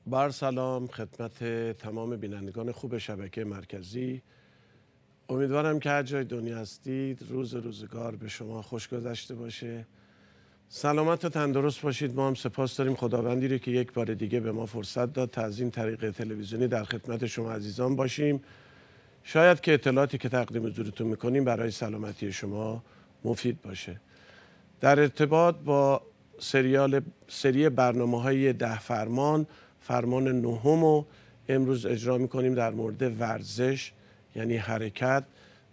بر سلام خدمت تمام بینندگان خوب شبکه مرکزی. امیدوارم که هر جای دنیا هستید روزگار به شما خوش گذشته باشه. سلامت و تندرست باشید. ما هم سپاس داریم خداوندی رو که یک بار دیگه به ما فرصت داد تا از این طریق تلویزیونی در خدمت شما عزیزان باشیم. شاید که اطلاعاتی که تقدیم حضورتون میکنیم برای سلامتی شما مفید باشه. در ارتباط با سری برنامه‌های 10 فرمان نهم رو امروز اجرا می‌کنیم در مورد ورزش یعنی حرکت.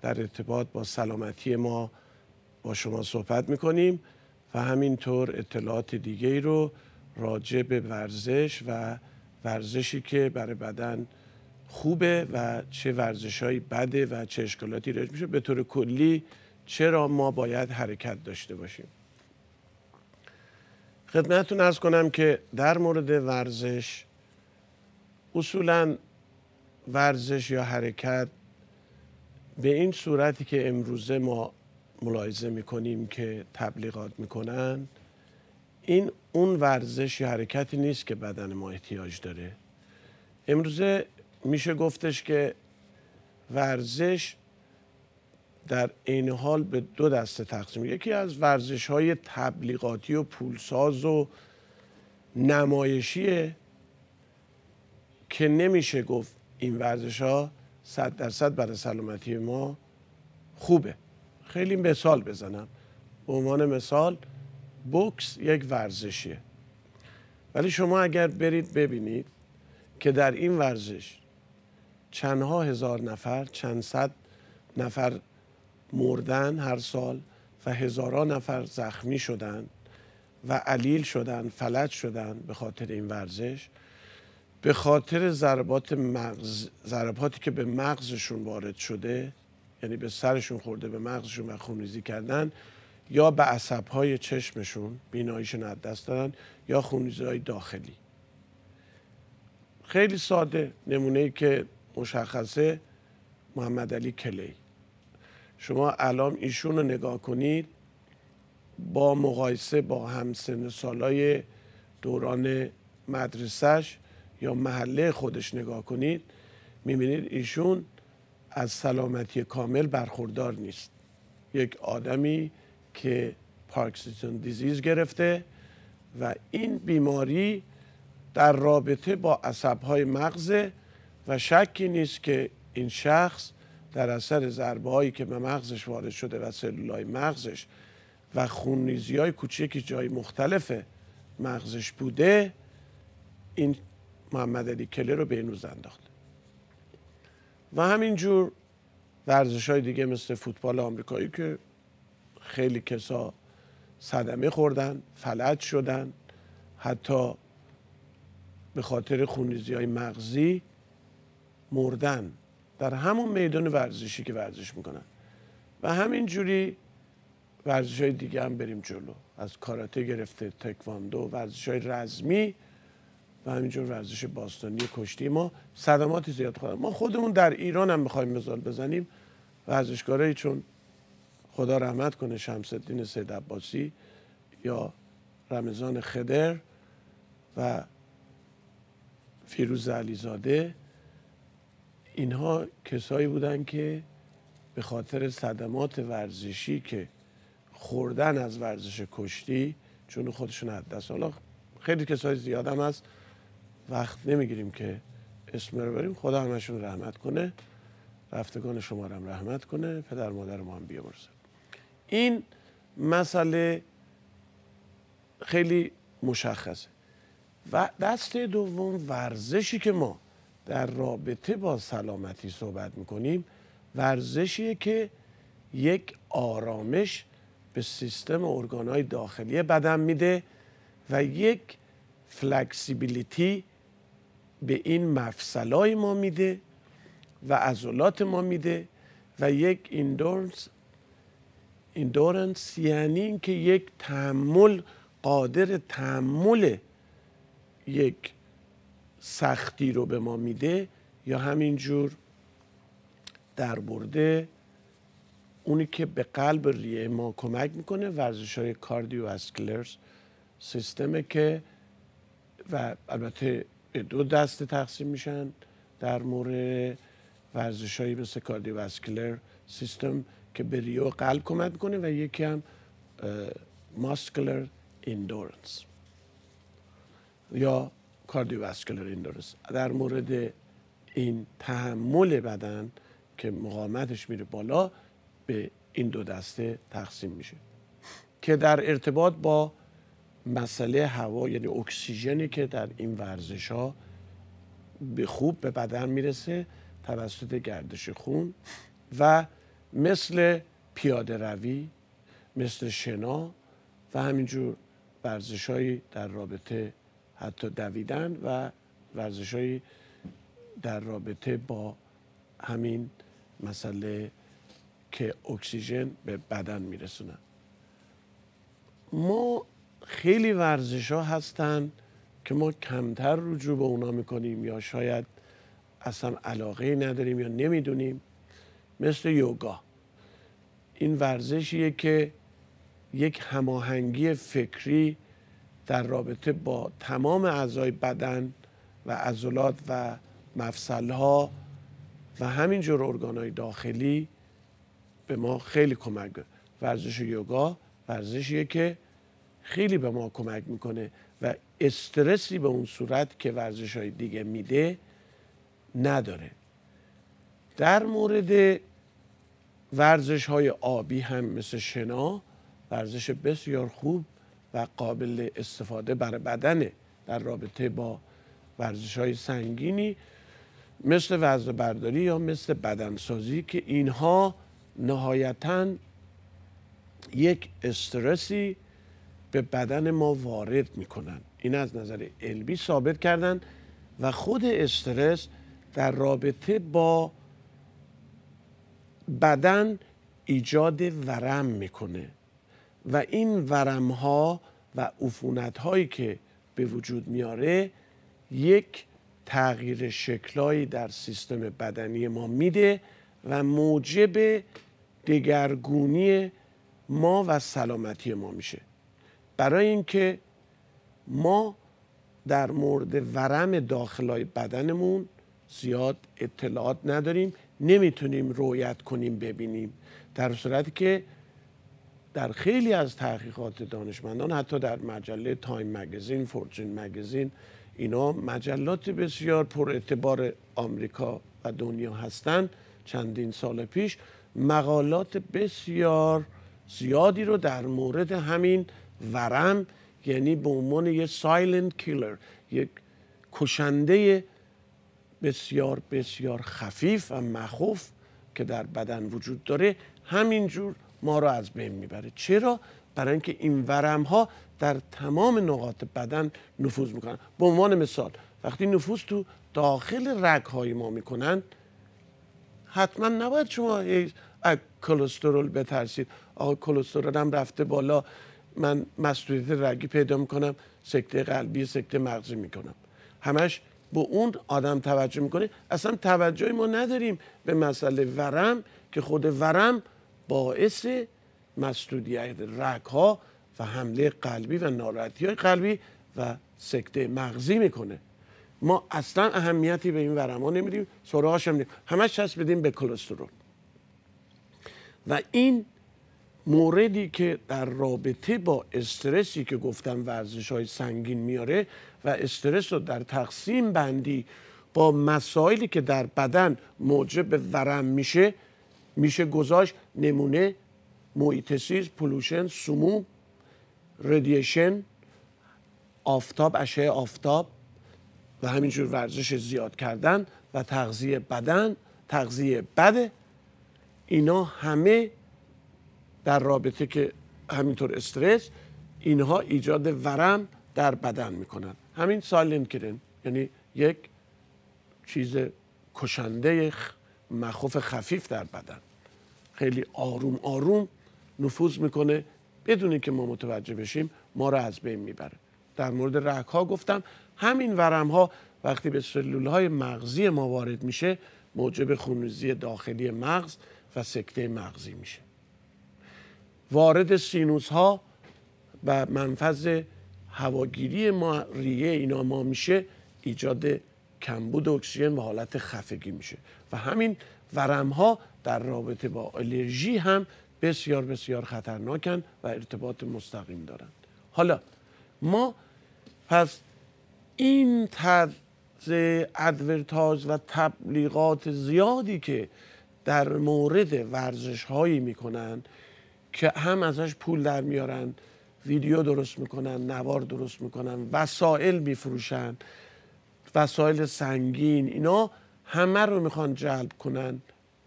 در ارتباط با سلامتی ما با شما صحبت می‌کنیم و همینطور اطلاعات دیگه‌ای رو راجع به ورزش و ورزشی که برای بدن خوبه و چه ورزش‌هایی بده و چه اشکالاتی داشته میشه، به طور کلی چرا ما باید حرکت داشته باشیم. خدمتتون عرض کنم که در مورد ورزش اصولاً ورزش یا حرکت به این صورتی که امروزه ما ملاحظه میکنیم که تبلیغات میکنن، این اون ورزش یا حرکتی نیست که بدن ما احتیاج داره. امروزه میشه گفتش که ورزش در عین حال به دو دسته تقسیم. یکی از ورزش‌های تبلیغاتی و پولساز و نمایشیه که نمیشه گفت این ورزش‌ها 100% برای سلامتی ما خوبه. خیلی مثال بزنم. به عنوان مثال بوکس یک ورزشیه، ولی شما اگر برید ببینید که در این ورزش چندها هزار نفر، چند صد نفر مردن هر سال و هزاران نفر زخمی شدن و علیل شدن، فلج شدن به خاطر این ورزش، به خاطر ضرباتی که به مغزشون وارد شده، یعنی به سرشون خورده، به مغزشون و خونریزی کردن، یا به عصبهای چشمشون بیناییشون از دست دادن، یا خونریزی‌های داخلی. خیلی ساده نمونه‌ای که مشخصه محمد علی کلی. شما الان ایشون رو نگاه کنید، با مقایسه با همسن سالای دوران مدرسهش یا محله خودش نگاه کنید، میبینید ایشون از سلامتی کامل برخوردار نیست. یک آدمی که پارکینسون دیزیز گرفته و این بیماری در رابطه با عصبهای مغزه و شکی نیست که این شخص در اثر ضربه‌هایی که به مغزش وارد شده و سلولای مغزش و خونریزی‌های کوچکی جای مختلف مغزش بوده، این محمد علی کلی رو به این روز انداخته. و همینجور ورزش‌های دیگه مثل فوتبال آمریکایی که خیلی کسا صدمه خوردن، فلج شدن، حتی به خاطر خونریزی‌های مغزی مردن در همون میدان ورزشی که ورزش میکنن. و همینجوری ورزش‌های دیگه هم بریم جلو، از کاراته گرفته تکواندو، ورزش‌های رزمی و همینجور ورزش باستانی کشتی. ما صدمات زیاد خوردیم. ما خودمون در ایران هم می‌خوایم مثال بزنیم، ورزشکارایی چون خدا رحمت کنه شمس الدین سید عباسی یا رمضان خضر و فیروز علیزاده، اینها کسایی بودن که به خاطر صدمات ورزشی که خوردن از ورزش کشتی چون خودشون از دست. حالا خیلی کسای زیاد هم هست، وقت نمیگیریم که اسم رو بریم. خدا همشون رحمت کنه، رفتگان شما رو هم رحمت کنه، پدر مادر ما هم بیامرزه. این مسئله خیلی مشخصه. و دسته دوم، ورزشی که ما در رابطه با سلامتی صحبت میکنیم، ورزشیه که یک آرامش به سیستم ارگانهای داخلی بدن میده و یک فلکسیبیلیتی به این مفصلای ما میده و عضلات ما میده و یک ایندورنس یعنی اینکه یک تحمل، قادر تحمل یک سختی رو به ما میده، یا همینجور در برده اونی که به قلب ریه ما کمک میکنه، ورزش‌های کاردیوواسکولار سیستمه که و البته به دو دسته تقسیم میشن در مورد ورزش‌هایی مثل کاردیوواسکولار سیستم که به ریه و قلب کمک کنه و یکی هم ماسکولار اندورنس یا کاردیوواسکولار اندورنس. در مورد این تحمل بدن که مقاومتش میره بالا به این دو دسته تقسیم میشه که در ارتباط با مسئله هوا، یعنی اکسیژنی که در این ورزش ها به خوب به بدن میرسه توسط گردش خون و مثل پیاده روی، مثل شنا و همینجور ورزش‌هایی در رابطه حتی دویدن و ورزش‌هایی در رابطه با همین مسئله که اکسیژن به بدن میرسونن. ما خیلی ورزش‌ها هستن که ما کمتر رجوع به اونا میکنیم یا شاید اصلا علاقه نداریم یا نمیدونیم، مثل یوگا. این ورزشیه که یک هماهنگی فکری در رابطه با تمام اعضای بدن و عضلات و مفصلها و همینجور ارگانهای داخلی به ما خیلی کمک کنه. ورزش یوگا ورزشیه که خیلی به ما کمک میکنه و استرسی به اون صورت که ورزش‌های دیگه میده نداره. در مورد ورزش‌های آبی هم مثل شنا ورزش بسیار خوب و قابل استفاده برای بدنه در رابطه با ورزش‌های سنگینی مثل وزنه برداری یا مثل بدنسازی که اینها نهایتاً یک استرسی به بدن ما وارد میکنن. این از نظر علمی ثابت کردن و خود استرس در رابطه با بدن ایجاد ورم میکنه و این ورم ها و عفونت هایی که به وجود میاره یک تغییر شکلایی در سیستم بدنی ما میده و موجب دگرگونی ما و سلامتی ما میشه. برای اینکه ما در مورد ورم داخلای بدنمون زیاد اطلاعات نداریم، نمیتونیم رویت کنیم ببینیم، در صورتی که در خیلی از تحقیقات دانشمندان حتی در مجله تایم مگزین، فورچون مگزین، اینا مجلات بسیار پر اعتبار آمریکا و دنیا هستند، چندین سال پیش مقالات بسیار زیادی رو در مورد همین ورم، یعنی به عنوان یک سایلنت کیلر، یک کشنده بسیار بسیار خفیف و مخوف که در بدن وجود داره، همینجور ما رو از بین میبره. چرا؟ برای اینکه این ورم ها در تمام نقاط بدن نفوذ میکنن. به عنوان مثال وقتی نفوذ تو داخل رگ های ما میکنن، حتما نباید شما کلسترول بترسید. آقا کلسترولم رفته بالا، من مسدودیت رگی پیدا میکنم، سکته قلبی، سکته مغزی میکنم. همش به اون آدم توجه میکنه. اصلا توجهی ما نداریم به مسئله ورم که خود ورم باعث مسدودیت رگ‌ها و حمله قلبی و ناراحتی‌های قلبی و سکته مغزی میکنه. ما اصلا اهمیتی به این ورم‌ها نمیدیم، سراغش هم نمیدیم، همش چسب بدیم به کلسترول. و این موردی که در رابطه با استرسی که گفتم ورزش‌های سنگین میاره و استرس رو در تقسیم بندی با مسائلی که در بدن موجب ورم میشه گذاشت. نمونه محیط زیست، پولوشن، سموم، رادییشن، آفتاب، اشعه آفتاب و همینجور ورزش زیاد کردن و تغذیه بدن، تغذیه بد، اینا همه در رابطه که همینطور استرس، اینها ایجاد ورم در بدن میکنن. همین سایلنت کیلر یعنی یک چیز کشنده مخوف خفیف در بدن، خیلی آروم آروم نفوذ میکنه بدون که ما متوجه بشیم، ما رو از بین میبره. در مورد رگ‌ها گفتم همین ورم‌ها وقتی به سلول‌های مغزی ما وارد میشه موجب خونریزی داخلی مغز و سکته مغزی میشه. وارد سینوس‌ها و منفذ هواگیری ما، ریه اینا ما میشه، ایجاد کمبود اکسیژن و حالت خفگی میشه و همین ورم ها در رابطه با آلرژی هم بسیار بسیار خطرناکن و ارتباط مستقیم دارن. حالا ما پس این طرز ادورتاز و تبلیغات زیادی که در مورد ورزش هایی میکنن که هم ازش پول در میارن، ویدیو درست میکنن، نوار درست میکنن، وسایل میفروشن، وسایل سنگین، اینا همه رو میخوان جلب کنن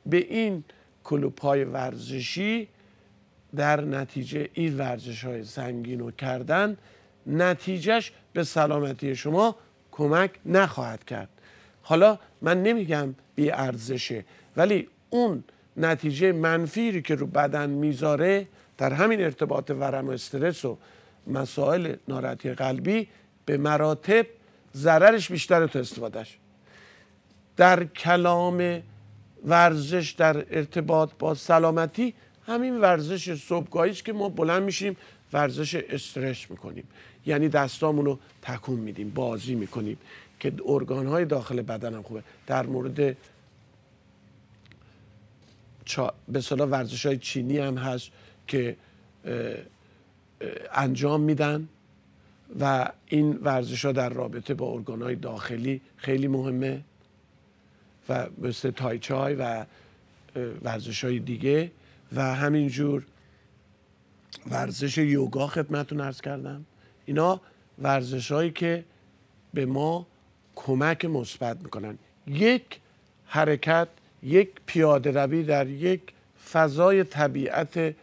به این کلوپای ورزشی. در نتیجه این ورزش های سنگین رو کردن نتیجهش به سلامتی شما کمک نخواهد کرد. حالا من نمیگم بی ارزشه، ولی اون نتیجه منفی که رو بدن میذاره در همین ارتباط ورم و استرس و مسائل ناراحتی قلبی به مراتب ضررش بیشتره تا استفادهش. در کلام ورزش در ارتباط با سلامتی همین ورزش صبحگاهی است که ما بلند میشیم ورزش استرچ میکنیم، یعنی دستامونو تکون میدیم، بازی میکنیم که ارگانهای داخل بدنم خوبه. در مورد به اصطلاح ورزش‌های چینی هم هست که انجام میدن و این ورزش‌ها در رابطه با ارگانهای داخلی خیلی مهمه و مثل تای چای و ورزش‌های دیگه و همینجور ورزش یوگا خدمتتون عرض کردم. اینا ورزش‌هایی که به ما کمک مثبت میکنن. یک حرکت، یک پیاده روی در یک فضای طبیعت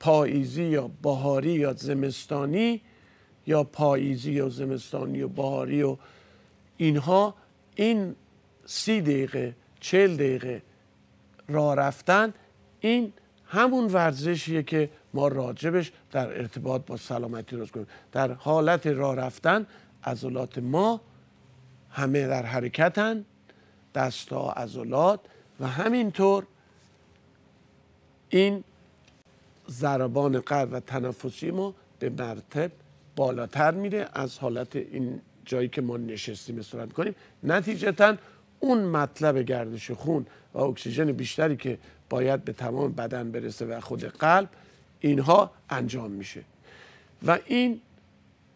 پاییزی یا بهاری یا زمستانی یا پاییزی یا زمستانی و بهاری و اینها، این 30 دقیقه 40 دقیقه راه رفتن، این همون ورزشیه که ما راجبش در ارتباط با سلامتی روز کنیم. در حالت راه رفتن عضلات ما همه در حرکتن، دست‌ها، عضلات و همینطور این ضربان قلب و تنفسی ما به مراتب بالاتر میره از حالت این جایی که ما نشستیم استراحت کنیم. نتیجتاً اون مطلب گردش خون و اکسیژن بیشتری که باید به تمام بدن برسه و خود قلب، اینها انجام میشه و این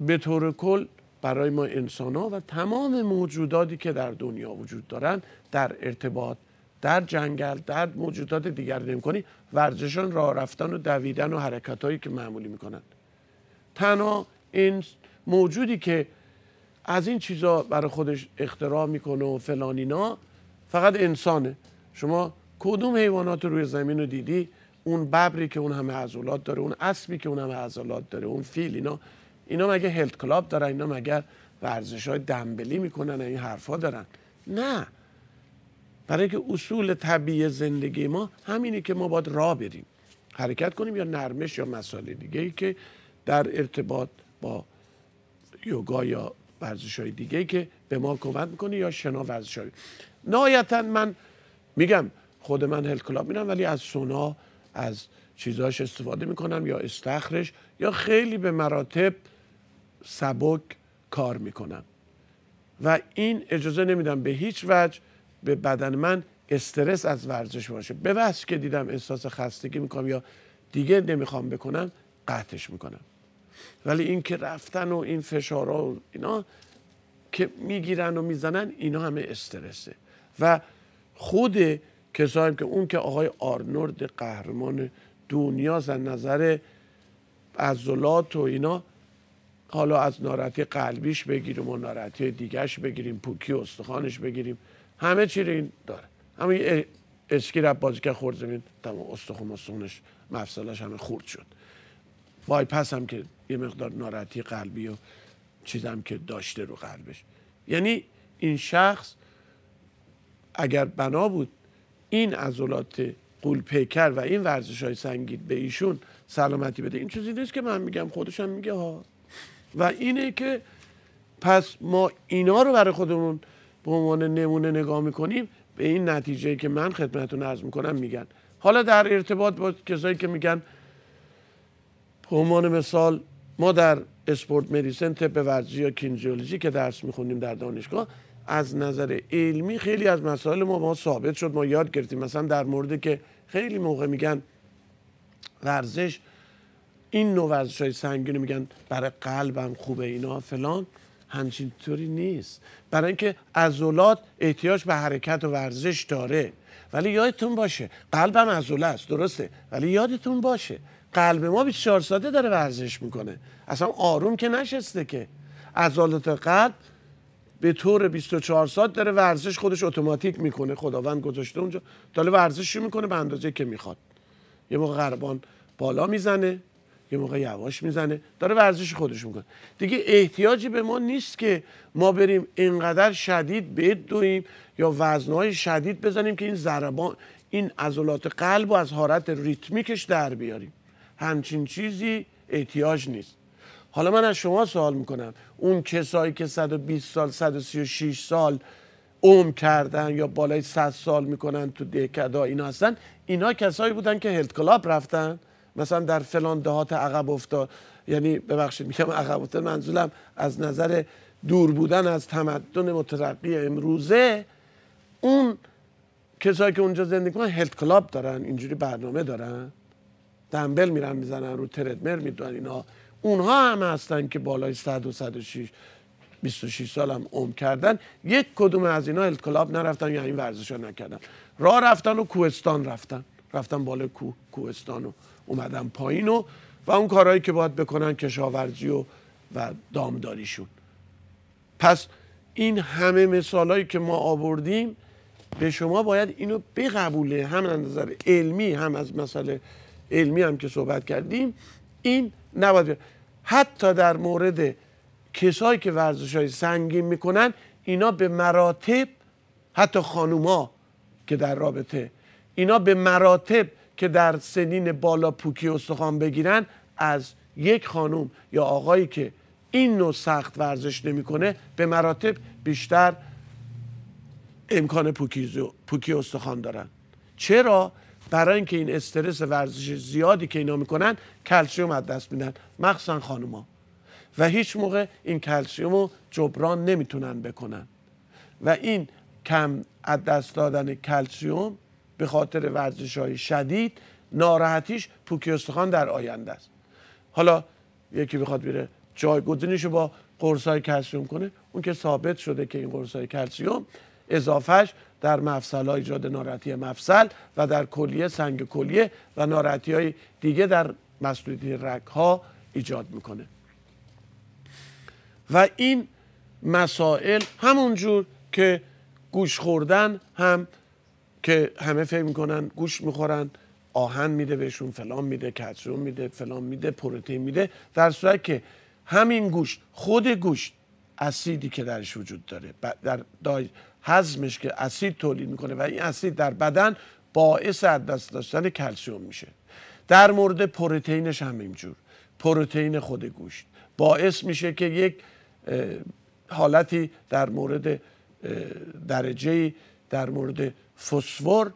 به طور کل برای ما انسان‌ها و تمام موجوداتی که در دنیا وجود دارن در ارتباط، در جنگل، در موجودات دیگر نمی‌کنی، ورزشان راه رفتن و دویدن و حرکت‌هایی که معمولی میکنن. تنها این موجودی که از این چیزا برای خودش اختراع میکنه و فلان اینا فقط انسانه. شما کدوم حیوانات روی زمین رو دیدی؟ اون ببری که اون همه عضلات داره، اون اسبی که اون همه عضلات داره، اون فیل، اینا مگه هلت کلاب دارن؟ اینا مگر ورزش‌های دمبلی میکنن؟ این حرفا دارن؟ نه. برای اینکه اصول طبیعی زندگی ما همینه که ما باید راه بریم، حرکت کنیم یا نرمش یا مسائل دیگه ای که در ارتباط با یوگا یا ورزش‌های دیگه که به ما کمک میکنه یا شنا ورزش‌های. نهایتاً من میگم خود من هلت کلاب میرم، ولی از سونا، از چیزاش استفاده میکنم یا استخرش، یا خیلی به مراتب سبک کار میکنم و این اجازه نمیدم به هیچ وجه به بدن من استرس از ورزش باشه. به بس که دیدم احساس خستگی میکنم یا دیگه نمیخوام بکنم، قطعش میکنم. ولی این که رفتن و این فشارها و اینا که میگیرن و میزنن، اینا همه استرسه. و خود کسایی که اون که آقای آرنولد قهرمان دنیا از نظر عضلات و اینا، حالا از ناراحتی قلبیش بگیریم و ناراحتی دیگهش بگیریم، پوکی استخوانش بگیریم، همه چی رو این داره. همین اسکی رفت بازی که خورد زمین، تمام استخونش مفصلش همه خورد شد. وایپس هم که یه مقدار ناراحتی قلبی و چیزم که داشته رو قلبش. یعنی این شخص اگر بنا بود این عضلات غول‌پیکر و این ورزش‌های سنگین به ایشون سلامتی بده، این چیزی نیست که من میگم، خودش هم میگه ها. و اینه که پس ما اینا رو برای خودمون به عنوان نمونه نگاه میکنیم، به این نتیجه که من خدمتتون عرض میکنم میگن. حالا در ارتباط با کسایی که میگن به عنوان مثال ما در اسپورت مدیسن، طب ورزشی یا کینزیولوژی که درس میخونیم در دانشگاه، از نظر علمی خیلی از مسائل ما ثابت شد، ما یاد گرفتیم. مثلا در مورد که خیلی موقع میگن ورزش، این نوع ورزش‌های سنگین میگن برای قلبم خوبه اینا فلان، همچین طوری نیست. برای اینکه عضلات احتیاج به حرکت و ورزش داره. ولی یادتون باشه قلبم عضله است، درسته، ولی یادتون باشه قلب ما 24 ساعته داره ورزش میکنه، اصلا آروم که نشسته که. عضلات قلب به طور 24 ساعت داره ورزش خودش اتوماتیک میکنه، خداوند گذاشته اونجا، داره ورزش میکنه به اندازه که میخواد. یه موقع قلبان بالا میزنه، یه موقع یواش میزنه، داره ورزش خودش میکنه. دیگه احتیاجی به ما نیست که ما بریم اینقدر شدید بدویم یا وزنهای شدید بزنیم که این ضربان، این عضلات قلب رو از حالت ریتمیکش در بیاریم. همچین چیزی احتیاج نیست. حالا من از شما سوال میکنم، اون کسایی که 120 سال 136 سال عمر کردن یا بالای 100 سال میکنن تو دهکدا اینا هستن، اینا کسایی بودن که هلت کلاب رفتن، مثلا در فلان دهات عقب افتاد، یعنی ببخشید میگم عقب افتاد، منظورم از نظر دور بودن از تمدن مترقی امروزه، اون کسایی که اونجا زندگی کنن هلت کلاب دارن، اینجوری برنامه دارن، دنبل میرن میزنن، رو تردمر میدونن اینا. اونها هم هستن که بالای 100 و 106 26 سال هم عمر کردن، یک کدوم از اینا هلت کلاب نرفتن یا این ورزش ها نکردن، راه رفتن و کوهستان رفتن بالای کوهستان و اومدن پایین و اون کارهایی که باید بکنن، کشاورزی و دامداریشون. پس این همه مثالایی که ما آوردیم به شما باید اینو بقبوله، هم از نظر علمی هم از مسئله علمی هم که صحبت کردیم، این نباید حتی در مورد کسایی که ورزش‌های سنگین میکنن، اینا به مراتب، حتی خانوما که در رابطه، اینا به مراتب که در سنین بالا پوکی استخوان بگیرن، از یک خانوم یا آقایی که این نوع سخت ورزش نمیکنه به مراتب بیشتر امکان پوکی استخوان دارن. چرا؟ برای اینکه این استرس ورزش زیادی که اینا میکنن کلسیم از دست میدن، مخصوصا خانوما، و هیچ موقع این کلسیم رو جبران نمیتونن بکنن و این کم از دست دادن کلسیم به خاطر ورزش‌های شدید ناراحتیش پوکی استخوان در آینده است. حالا یکی بخواد بره جایگزینیشو با قرصای کلسیم کنه، اون که ثابت شده که این قرصای کلسیم اضافهش در مفصل‌ها ایجاد ناراحتی مفصل و در کلیه سنگ کلیه و ناراحتی‌های دیگه در مسدودیت رگ‌ها ایجاد میکنه. و این مسائل همونجور که گوش خوردن هم که همه فکر میکنن گوش میخورن آهن میده بهشون، فلان میده، کلسیم میده، فلان میده، پروتئین میده، در صورت که همین گوشت، خود گوشت، اسیدی که درش وجود داره در هضمش که اسید تولید میکنه و این اسید در بدن باعث از دست دادن کلسیم میشه. در مورد پروتئینش هم اینجور، پروتئین خود گوشت باعث میشه که یک حالتی در مورد درجه در مورد فسفر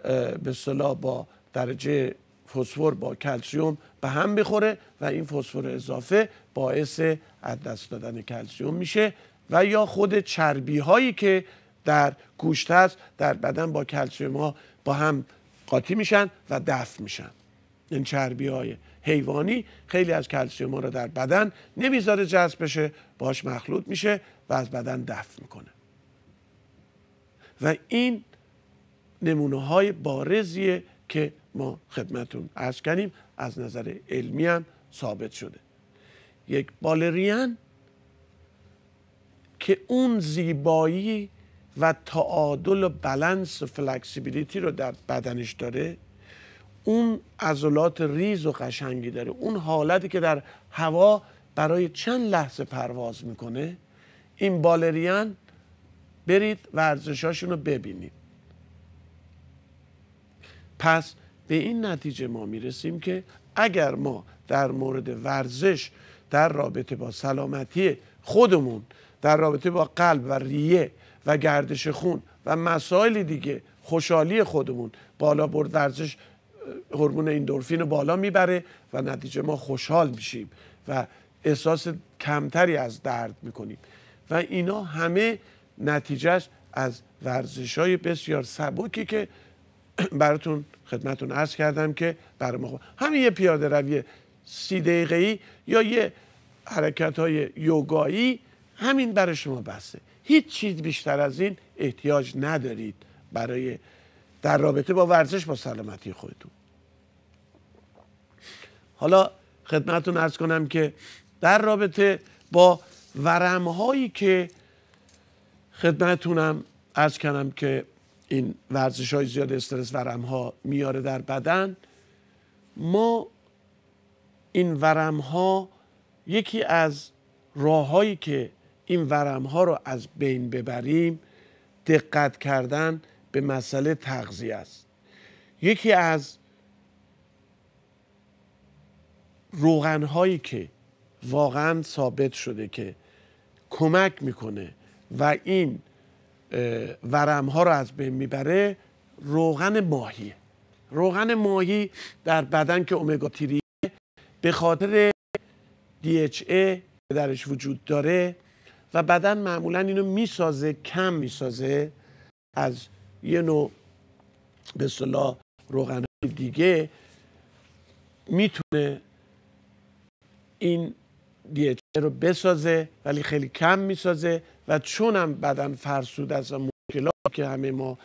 به اصطلاح با درجه فسفر با کلسیم به هم بخوره و این فسفر اضافه باعث از دست دادن کلسیم میشه، و یا خود چربی هایی که در گوشت هست در بدن با کلسیم ها با هم قاطی میشن و دفع میشن. این چربی های حیوانی خیلی از کلسیم ها رو در بدن نمیذاره جذب بشه، باش مخلوط میشه و از بدن دفع میکنه. و این نمونه های بارزیه که ما خدمتون عرض کردیم، از نظر علمی هم ثابت شده. یک بالرین که اون زیبایی و تعادل و بالانس و فلکسیبیلیتی رو در بدنش داره، اون عضلات ریز و قشنگی داره، اون حالتی که در هوا برای چند لحظه پرواز میکنه، این بالرین برید ورزشاشون رو ببینید. پس به این نتیجه ما میرسیم که اگر ما در مورد ورزش در رابطه با سلامتی خودمون، در رابطه با قلب و ریه و گردش خون و مسائل دیگه، خوشحالی خودمون بالا برد، ورزش هورمون اندورفین رو بالا میبره و نتیجه ما خوشحال میشیم و احساس کمتری از درد میکنیم و اینا همه نتیجهش از ورزش‌های بسیار سبکی که براتون خدمتون عرض کردم که برای ما همین یه پیاده روی 30 دقیقه‌ای یا یه حرکت‌های یوگایی همین برای شما بسه. هیچ چیز بیشتر از این احتیاج ندارید برای در رابطه با ورزش با سلامتی خودتون. حالا خدمتتون عرض کنم که در رابطه با ورم‌هایی که خدمتتونم عرض کردم که این ورزش‌های زیاد استرس ورم‌ها میاره در بدن، ما این ورم‌ها یکی از راه‌هایی که این ورم‌ها رو از بین ببریم دقت کردن به مسئله تغذیه است. یکی از روغن‌هایی که واقعا ثابت شده که کمک میکنه و این ورم‌ها رو از بین میبره روغن ماهیه. روغن ماهی در بدن که امگا 3 به خاطر DHA درش وجود داره و بدن معمولا اینو میسازه، کم میسازه از یه نوع به اصطلاح روغن دیگه، میتونه این DHA رو بسازه ولی خیلی کم میسازه و چونم بدن فرسود از مشکلات که همه ما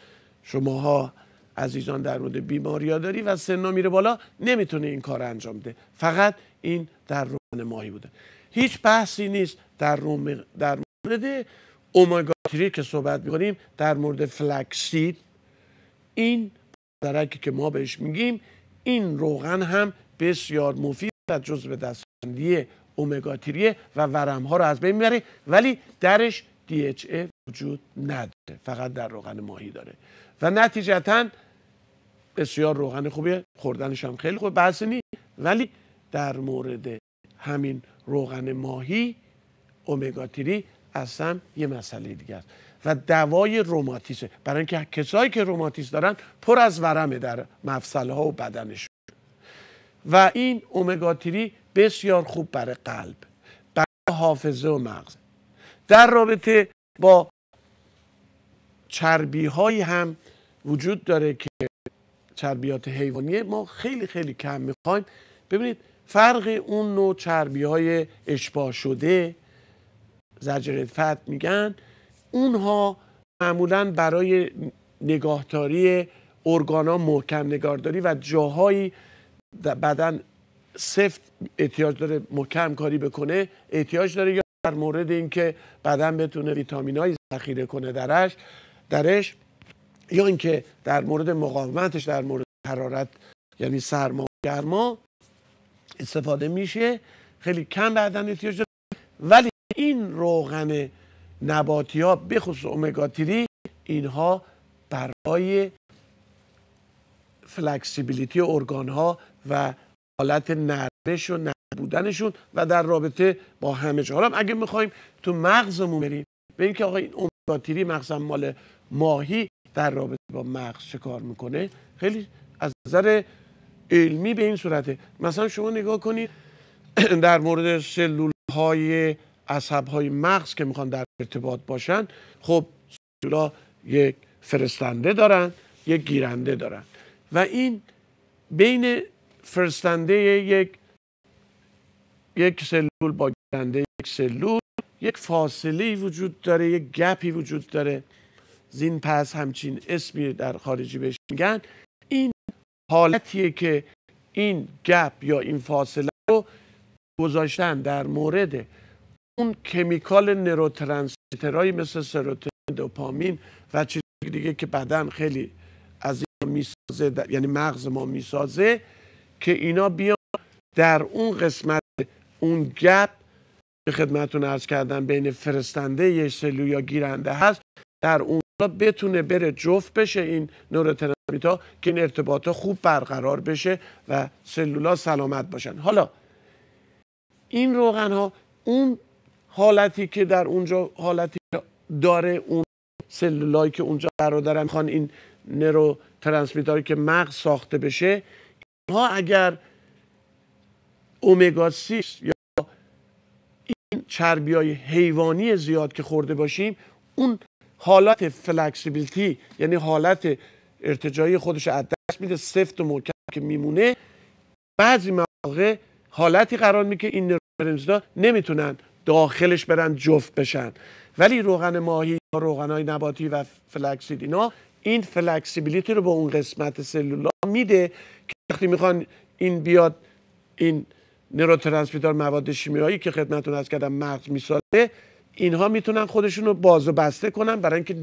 شماها عزیزان در مورد بیماری‌ها داری و سنا میره بالا نمیتونه این کار انجام بده. فقط این در روغن ماهی بوده. هیچ بحثی نیست در مورد امگا 3 که صحبت می‌کنیم، در مورد فلکسید، این درکی که ما بهش میگیم، این روغن هم بسیار مفید و جزو دسته‌بندی امگا 3 و ورم‌ها رو از بین میبره، ولی درش DHA وجود نداره، فقط در روغن ماهی داره و نتیجتاً بسیار روغن خوبیه، خوردنش هم خیلی خوبه، بحث نیست. ولی در مورد همین روغن ماهی امگا 3 اصلا یه مسئله دیگه است و دوای روماتیسه، برای اینکه کسایی که روماتیسم دارن پر از ورمه در مفصل ها و بدنشون و این امگا 3 بسیار خوب برای قلب، برای حافظه و مغز. در رابطه با چربی هایی هم وجود داره که چربیات حیوانی ما خیلی خیلی کم میخوایم. ببینید فرق اون نوع چربی های اشباع شده، زجرت فت میگن، اونها معمولاً برای نگاهداری ارگانا محکم نگاهداری و جاهایی بدن سفت احتیاج داره محکم کاری بکنه احتیاج داره، یا در مورد اینکه بدن بتونه ویتامینای ذخیره کنه درش، یا اینکه در مورد مقاومتش در مورد حرارت یعنی سرما و گرما استفاده میشه، خیلی کم بدن احتیاج داره. ولی این روغن نباتی ها به خصوص امگا 3 اینها برای فلکسیبیلیتی ارگان ها و حالت نرمش و نبودنشون و در رابطه با همه جا. حالا اگه میخوایم تو مغزمون بریم به اینکه آقا این امگا 3 مغز مال ماهی در رابطه با مغز چه کار میکنه، خیلی از نظر علمی به این صورته. مثلا شما نگاه کنید در مورد سلول های عصب های مغز که میخوان در ارتباط باشن، خب سلولا یک فرستنده دارن، یک گیرنده دارن و این بین فرستنده یک سلول با گیرنده یک سلول یک فاصله وجود داره، یک گپی وجود داره، زین پس همچین اسمی در خارجی بهش میگن. این حالتیه که این گپ یا این فاصله رو گذاشتن در مورد اون کمیکال نوروترانسمیترهای مثل سروتونین، دوپامین و چیز دیگه که بدن خیلی از این میسازه، یعنی مغز ما میسازه، که اینا بیان در اون قسمت اون گپ که خدمتتون عرض کردم بین فرستنده یه سلول یا گیرنده هست، در اون بتونه بره جفت بشه این نوروترانسمیترها که این ارتباطات خوب برقرار بشه و سلولا سلامت باشن. حالا این روغن ها اون حالتی که در اونجا حالتی داره، اون سلولایی که اونجا قرار دارن میخوان این نوروترانسمیترهایی که مغز ساخته بشه، اینها اگر امگا 6 یا این چربیای حیوانی زیاد که خورده باشیم، اون حالت فلکسیبیلیتی، یعنی حالت ارتجاعی خودش از دست میده، سفت و محکم که میمونه، بعضی مواقع حالتی قرار میگیره که این نوروترانسمیترها نمیتونن داخلش برن جفت بشن. ولی روغن ماهی یا روغنهای نباتی و فلکسید اینا این فلکسیبیلیتی رو به اون قسمت سلولا میده که وقتی میخوان این بیاد، این نوروترانسمیتر مواد شیمیایی که خدمتتون عرض کردم مغز میسازه، اینها میتونن خودشون رو باز و بسته کنن برای اینکه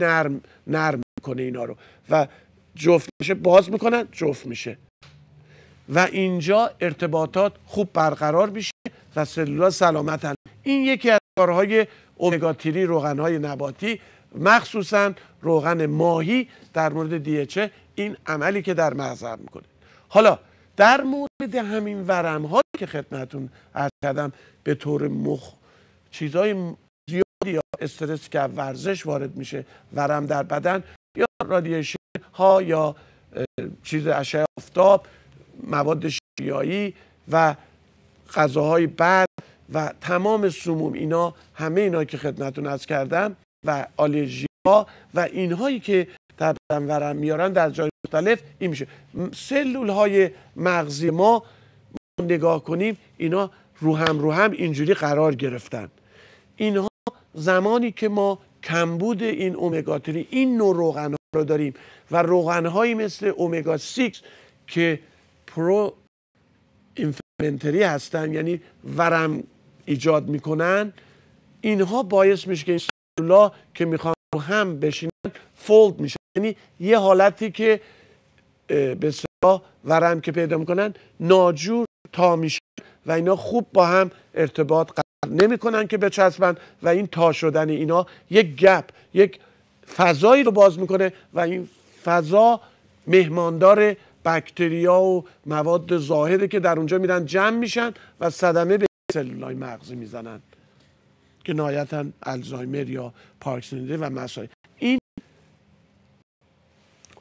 نرم کنه اینا رو و جفت میشه، باز میکنن جفت میشه و اینجا ارتباطات خوب برقرار میشه و سلولا سلامتن. این یکی از کارهای امگا 3 روغنهای نباتی، مخصوصا روغن ماهی در مورد DHA، این عملی که در مغز میکنه. حالا در مورد همین ورم هایی که خدمتتون عرض کردم به طور چیزای زیادی یا استرس که ورزش وارد میشه، ورم در بدن یا رادییشن ها یا چیز اشعه آفتاب، مواد شیمیایی و غذاهای بد و تمام سموم، اینا همه اینا که خدمتتون عرض کردم و آلرژی ها و اینهایی که در بدن ورم میارن در جای مختلف، این میشه. سلول های مغزی ما نگاه کنیم، اینا رو هم اینجوری قرار گرفتن. اینها زمانی که ما کمبود این امگا 3 این نوع روغن ها رو داریم و روغن هایی مثل امگا 6 که پرو اینفلاماتوری هستن، یعنی ورم ایجاد میکنن، اینها باعث میشه که این سلولا که میخوان رو هم بشینن فولد میشن، یعنی یه حالتی که به اصطلاح ورم که پیدا میکنن ناجور تا میشن و اینا خوب با هم ارتباط قرار نمیکنن که بچسبن و این تا شدن اینا یک گپ، یک فضایی رو باز میکنه و این فضا مهماندار باکتریا و مواد زاهده که در اونجا میرن جمع میشن و صدمه به سلولای مغزی میزنن که نهایتاً الزایمر یا پارکینسون و مسائل. این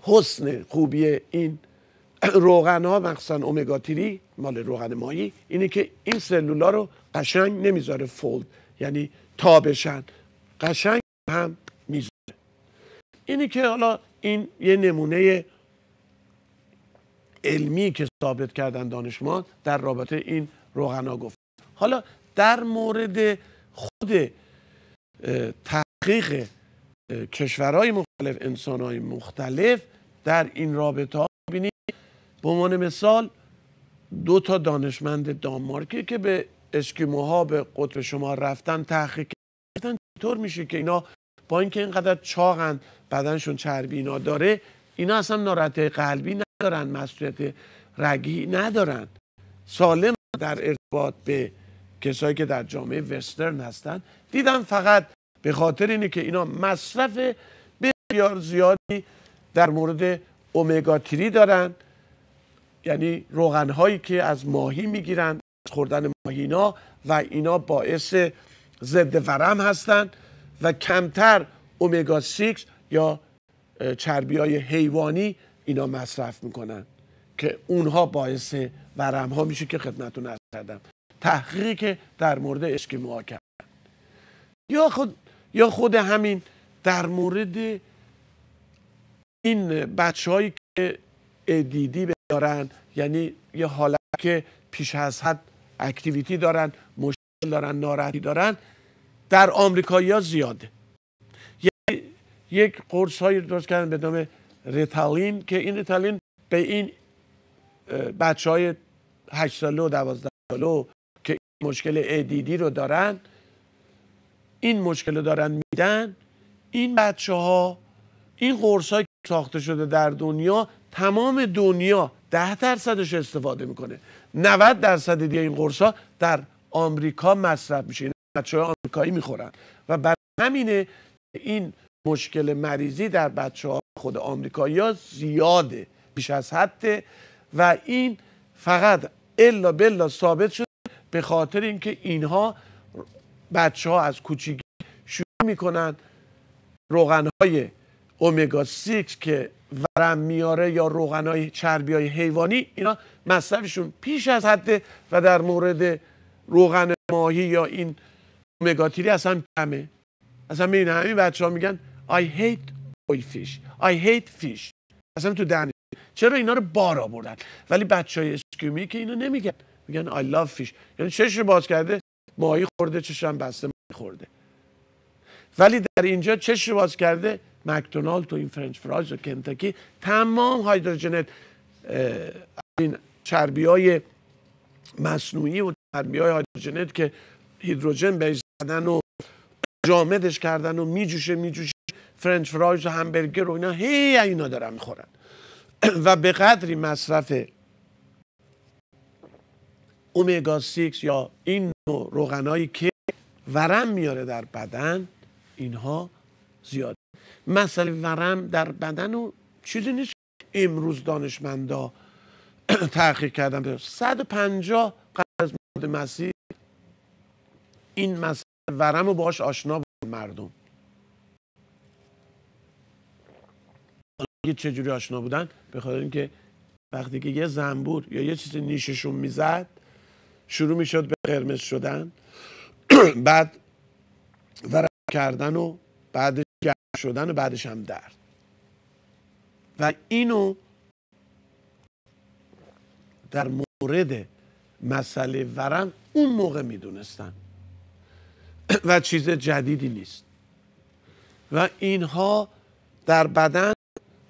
حسن خوبی این روغن ها مخصوصا امگا 3 مال روغن ماهی اینه که این سلولا رو قشنگ نمیذاره فولد، یعنی تا بشن، قشنگ هم میذاره. اینی که حالا این یه نمونه علمی که ثابت کردن دانشمند در رابطه این روغن ها گفت. حالا در مورد خود تحقیق کشورهای مختلف، انسانهای مختلف در این رابطه ها ببینید، به عنوان مثال 2 دانشمند دانمارکی که به اسکیموها به قطب شمال رفتن تحقیق کردن چطور میشه که اینا با اینکه اینقدر چاقن، بدنشون چربی اینا داره، اینا اصلا ناراحتی قلبی ندارن، مسئولیت رگی ندارن، سالم در ارتباط به کسایی که در جامعه وسترن هستن. دیدم فقط به خاطر اینه که اینا مصرف بسیار زیادی در مورد امگا 3 دارن، یعنی روغن هایی که از ماهی میگیرن، از خوردن ماهینا و اینا باعث ضد ورم هستن و کمتر امگا 6 یا چربی های حیوانی اینا مصرف میکنن که اونها باعث ورم ها میشه که خدمتتون عرض کردم. تحقیقی که در مورد اسکیموها کردن یا خود همین در مورد این بچه هایی که ADD دارن، یعنی یه حالت که پیش از حد اکتیویتی دارن، مشکل دارن، ناراحتی دارن، در آمریکایی‌ها زیاده. یعنی یک قرص هایی درست کردن به نام ریتالین که این ریتالین به این بچه های 8 ساله و 12 ساله که این مشکل ADD رو دارن، این مشکل رو دارن میدن. این بچه ها این قرص هایی که ساخته شده در دنیا، تمام دنیا 10% استفاده میکنه، 90% دیگه این قرص ها در آمریکا مصرف میشه، این بچه های آمریکایی میخورن و برای همینه این مشکل مریضی در بچه ها خود آمریکایی ها زیاده، بیش از حد و این فقط الا بلا ثابت شده به خاطر اینکه اینها بچه ها از کوچیکی شروع میکنن روغنهای امگا 6 که ورم میاره یا روغنهای چربی های حیوانی، اینا مصرفشون پیش از حده و در مورد روغن ماهی یا این امگا 3 اصلا کمه. اصلا میبینه همین بچه ها میگن I hate oil fish I hate fish، اصلا تو دهن چرا اینا رو بار آوردن. ولی بچه های اسکیمی که اینو نمیگن، میگن I love fish، یعنی چشم باز کرده ماهی خورده، چشم بسته ماهی خورده. ولی در اینجا چشم باز کرده مکدونالد و این فرنچ فرایز و کنتاکی تمام هیدروژنت، این چربی های مصنوعی و چربی های هیدروژنت که هیدروژن بهش زدن و جامدش کردن و میجوشه فرنچ فرایز و همبرگر و اینا، اینا دارن میخورن. و به قدری مصرف اومگا 6 یا این نوع روغنایی که ورم میاره در بدن، اینها زیاد. مسئله ورم در بدن و چیزی نیست امروز دانشمندا تحقیق کردن. 150 قبل از میلاد مسیح این مسئله ورم رو باهاش آشنا بودن مردم. چجوری آشنا بودن؟ به خاطر اینکه وقتی که یه زنبور یا یه چیزی نیششون میزد شروع میشد به قرمز شدن، بعد ورم کردن و بعدش گرم شدن و بعدش هم درد. و اینو در مورد مسئله ورم اون موقع میدونستن و چیز جدیدی نیست. و اینها در بدن،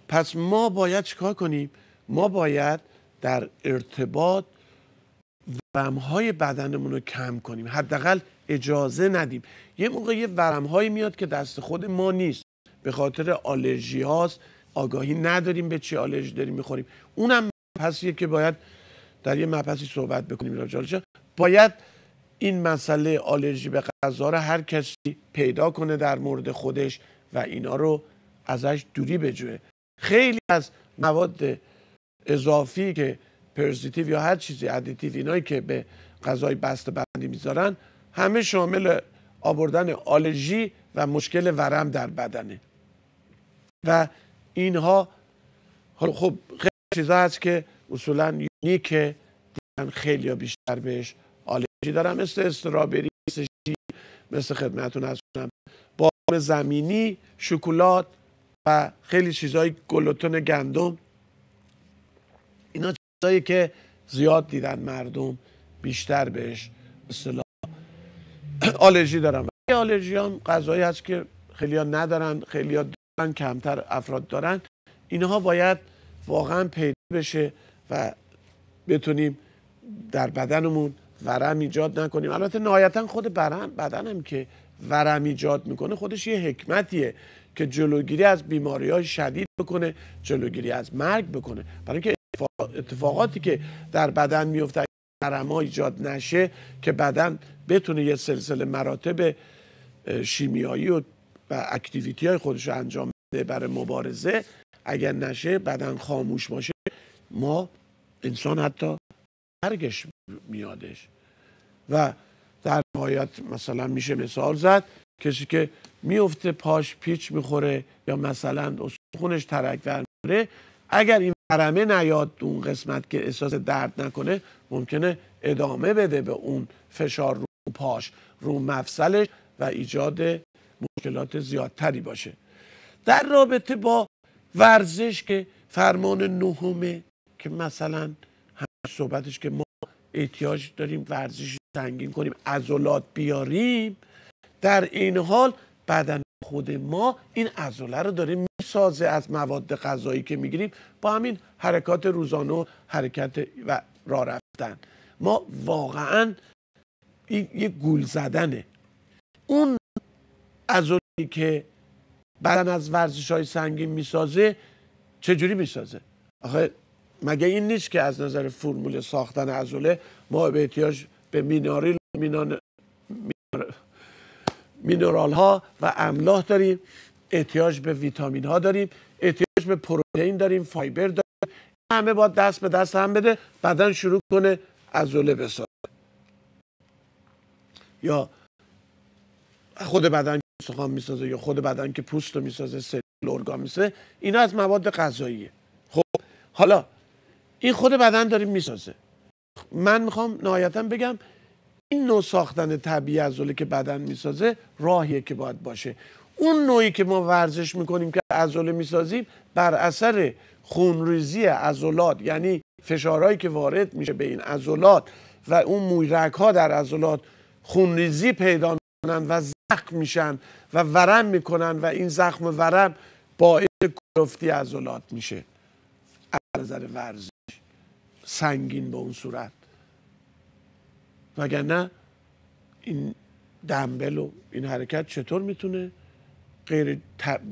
پس ما باید چیکار کنیم؟ ما باید در ارتباط ورم‌های بدنمون رو کم کنیم، حداقل اجازه ندیم. یه موقع یه ورم‌هایی میاد که دست خود ما نیست، به خاطر آلرژی هاست، آگاهی نداریم به چی آلرژی داریم میخوریم. اونم مبحثیه که باید در یه مبحثی صحبت بکنیم راجعش. باید این مسئله آلرژی به غذا رو هر کسی پیدا کنه در مورد خودش و اینا رو ازش دوری بجوه. خیلی از مواد اضافی که پرزیتیو یا هر چیزی ادیتیو، اینایی که به غذای بسته بندی میذارن، همه شامل آوردن آلرژی و مشکل ورم در بدنه. و اینها خب خیلی چیزا هست که اصولا یونیکه، دیدن خیلی بیشتر بهش آلرژی دارن، مثل استرابری، مثل شیر، مثل خدمتتون عرض کنم بادام زمینی، شکلات و خیلی چیزای گلوتن گندم. اینا چیزایی که زیاد دیدن مردم بیشتر بهش اصطلاح آلرژی دارن. و آلرژی هم غذایی هست که خیلی ها ندارن، خیلی ها دارن، کمتر افراد دارن. اینها باید واقعا پیدا بشه و بتونیم در بدنمون ورم ایجاد نکنیم. البته نهایتا خود بدن هم که ورم ایجاد میکنه خودش یه حکمتیه که جلوگیری از بیماری‌های شدید بکنه، جلوگیری از مرگ بکنه. برای اینکه اتفاقاتی که در بدن میفته ورم‌ها ایجاد نشه که بدن بتونه یه سلسله مراتب شیمیایی و اکتیویتی‌های خودش رو انجام بده برای مبارزه، اگر نشه بدن خاموش باشه، ما انسان حتی مرگش میادش. و در نهایت مثلا میشه مثال زد کسی که میفته پاش پیچ میخوره یا مثلا استخونش ترک ورمیره، اگر این ورمه نیاد اون قسمت که احساس درد نکنه، ممکنه ادامه بده به اون فشار رو پاش، رو مفصلش و ایجاد مشکلات زیادتری باشه. در رابطه با ورزش که فرمان نهمه که مثلا هم صحبتش که ما احتیاج داریم ورزش سنگین کنیم، عضلات بیاریم، در این حال بدن خود ما این عضله رو داره میسازه از مواد غذایی که میگیریم با همین حرکات روزانه و حرکت و راه رفتن. ما واقعا یه گول زدنه. اون عضله‌ای که بدن از ورزش‌های سنگین میسازه چجوری میسازه؟ آخه مگه این نیست که از نظر فرمول ساختن عضله ما به احتیاج به مینرال ها و املاح داریم، احتیاج به ویتامین ها داریم، احتیاج به پروتئین داریم، فایبر داریم. همه باید دست به دست هم بده، بدن شروع کنه عضله بسازه. یا خود بدن که استخوان میسازه یا خود بدن که پوست رو میسازه، سلول ارگان میسازه، اینا از مواد غذاییه. خب حالا این خود بدن داریم میسازه. من میخوام نهایتا بگم این نوع ساختن طبیعی عضله که بدن میسازه راهیه که باید باشه. اون نوعی که ما ورزش میکنیم که عضله میسازیم بر اثر خونریزی عضلات، یعنی فشارهایی که وارد میشه به این عضلات و اون مویرگ ها در عضلات خونریزی پیدا میکنن و زخم میشن و ورم میکنن و این زخم و ورم باعث کلفتی عضلات میشه. از نظر ورزش سنگین به اون صورت، وگرنه این دمبل و این حرکت چطور میتونه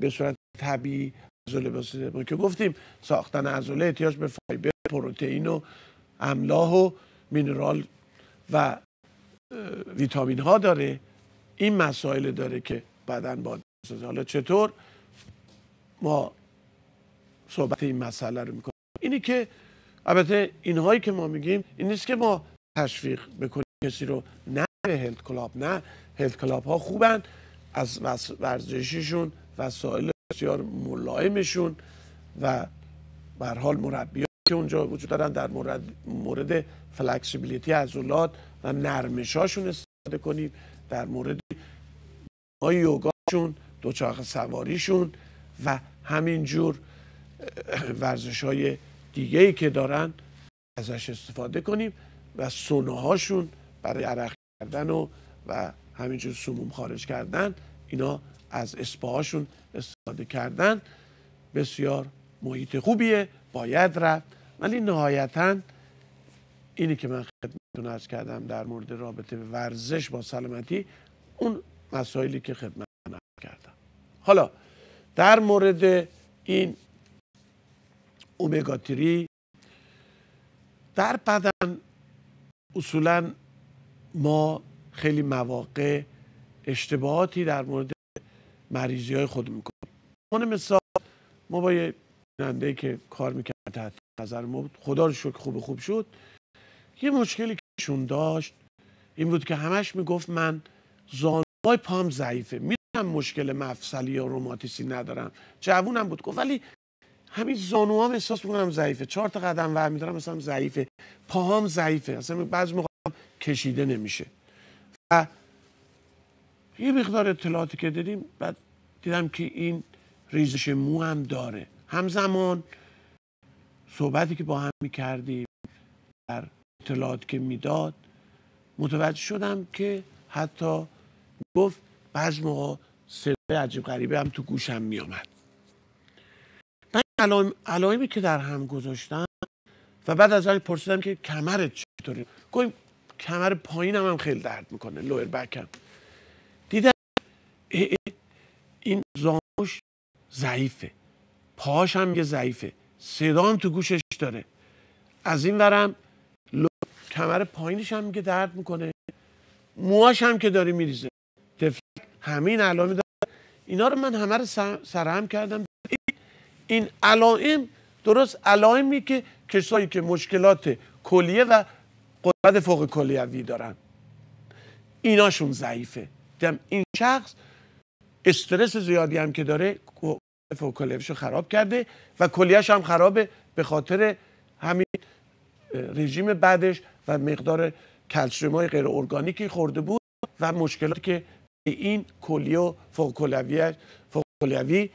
به صورت طبیعی عضله بسازه؟ ما که گفتیم ساختن عضله احتیاج به فایبر، پروتئین و املاح و مینرال و ویتامین ها داره. این مسائل داره که بدن باید بسازه. حالا چطور ما صحبت این مسئله رو میکنیم؟ اینی که البته اینهایی که ما میگیم این نیست که ما تشویق بکنیم کسی رو نه به هلت کلاب، نه، هلت کلاب ها خوبن، از ورزشیشون وسایل بسیار ملایمشون و به هر حال مربیایی که اونجا وجود دارن در مورد فلکسیبیلیتی عضلات و نرمشاشون استفاده کنیم، در مورد یوگاشون، دوچرخه سواریشون و همینجور ورزش های دیگه ای که دارن ازش استفاده کنیم و سوناهاشون برای عرق کردن و همینجور سموم خارج کردن، اینا از اسپاهاشون استفاده کردن بسیار محیط خوبیه، باید رفت. ولی نهایتاً اینی که من خدمتتون عرض کردم در مورد رابطه ورزش با سلامتی، اون مسائلی که خدمتتون عرض کردم. حالا در مورد این اومگا 3 در بدن اصولاً ما خیلی مواقع اشتباهاتی در مورد مریضی های خود میکنیم. من مثال ما با یه بیننده که کار میکرد تحت نظر ما بود، خدا رو شکر خوب شد. یه مشکلی که ایشون داشت این بود که همش میگفت من زانوهای پام ضعیفه، میدونم مشکل مفصلی یا روماتیسی ندارم، جوونم بود، گفت ولی همین زانوهام احساس میکنم ضعیفه، 4 تا قدم ور میدارم مثلا ضعیفه، پاهام ضعیفه، اصلا بعضی موقع کشیده نمیشه. و یه مقدار اطلاعاتی که دیدیم، بعد دیدم که این ریزش مو هم داره. همزمان صحبتی که با هم میکردیم، در اطلاعات که میداد، متوجه شدم که حتی گفت بعضی موقع صدای عجیب غریبه هم تو گوشم میامد. من علائمی که در هم گذاشتم و بعد از اون پرسیدم که کمرت چطوره؟ گفتم کمر پایینم هم خیلی درد میکنه، لویر بکم. دیدم این زانوش ضعیفه، پاهاش هم یه ضعیفه، صدا هم تو گوشش داره، از این ورم کمر پایینش هم که درد میکنه، موهاش هم که داره میریزه، همین علائم داره. اینا رو من همه رو سرهم کردم. این علائم درست علائمی که کسایی که مشکلات کلیه و قدرت فوق کلیوی دارن ایناشون ضعیفه. دیدم این شخص استرس زیادی هم که داره فوق کلیویشو خراب کرده و کلیهش هم خرابه به خاطر همین رژیم بعدش و مقدار کلسیوم‌های غیر ارگانیکی خورده بود و مشکلاتی که این کلیه و فوق کلیوی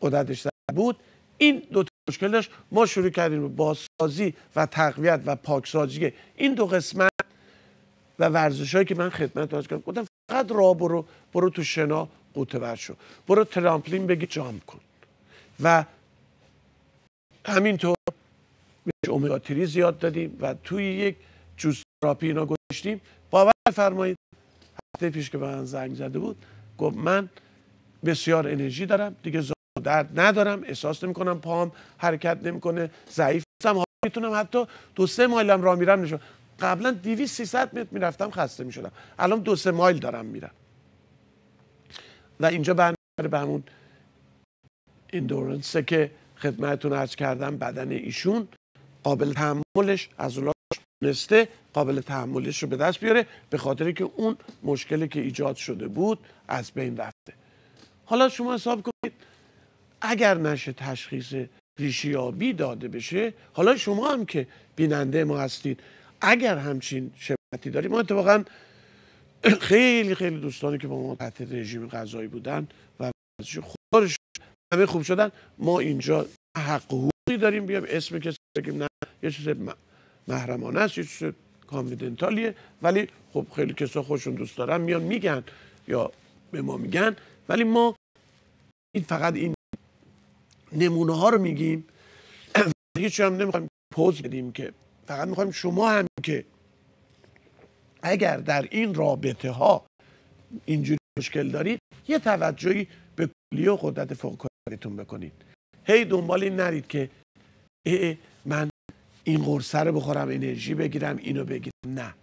قدرتش بود. این دو تا مشکل داشت. ما شروع کردیم بازسازی و تقویت و پاکسازی این دو قسمت و ورزشایی که من خدمت عرض کردم. گفتم فقط راه برو تو شنا قوطه ور شو، برو ترامپلین بگی جامپ کن و همینطور اومگا 3 زیاد دادیم و توی یک جوس تراپی اینا گذاشتیم. باور فرمایید هفته پیش که به من زنگ زده بود گفت من بسیار انرژی دارم دیگه، درد ندارم، احساس نمی کنم پاهم حرکت نمیکنه، ضعیفم، حالا میتونم حتی 2-3 مایل هم راه میرم نشون. قبلا 200-300 متر میرفتم خسته میشدم، الان 2-3 مایل دارم میرم. و اینجا برمیگرده به همون اندورنس که خدمتتون عرض کردم. بدن ایشون قابل تحملش عضلاتش نسته قابل تحملش رو به دست بیاره به خاطر که اون مشکلی که ایجاد شده بود از بین رفته. حالا شما حساب کنید اگر نشه تشخیص ریشیابی داده بشه، حالا شما هم که بیننده ما هستید اگر همچین سلامتی داریم. ما اتفاقا خیلی خیلی دوستانی که با ما تحت رژیم غذایی بودن و خدا رو شکر همه خوب شدن. ما اینجا حق و حقوقی داریم بیام اسم کسی بگیم نه یه چیز محرمانه است، یه چیز کانفیدنتالیه، ولی خب خیلی کسا خودشون دوست دارن میان میگن یا به ما میگن، ولی ما این فقط این نمونه ها رو میگیم، هیچ هم نمیخوایم پوز بدیم، که فقط میخوایم شما هم که اگر در این رابطه ها اینجوری مشکل دارید یه توجهی به کلیه و قدرت فوق‌العاده‌تون بکنید. هی دنبال این نرید که من این قرصه رو بخورم انرژی بگیرم اینو بگیرم. نه،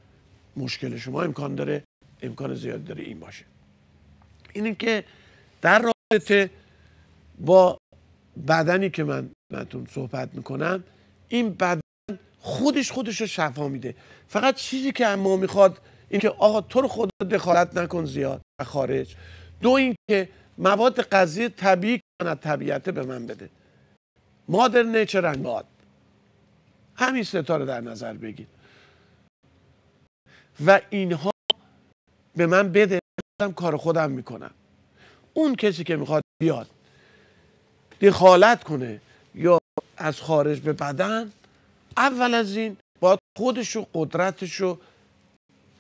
مشکل شما امکان داره، امکان زیاد داره این باشه. اینه که در رابطه با بدنی که من بهتون صحبت میکنم، این بدن خودش رو شفا میده. فقط چیزی که اما میخواد این که آقا تو رو خدا دخالت نکن زیاد خارج. دو این که مواد غذایی طبیعی که طبیعت به من بده. مادر نیچر اند گاد. همین ستا رو در نظر بگید و اینها به من بده، من کار خودم میکنم. اون کسی که میخواد بیاد دخالت کنه یا از خارج به بدن، اول از این باید خودشو، قدرتشو،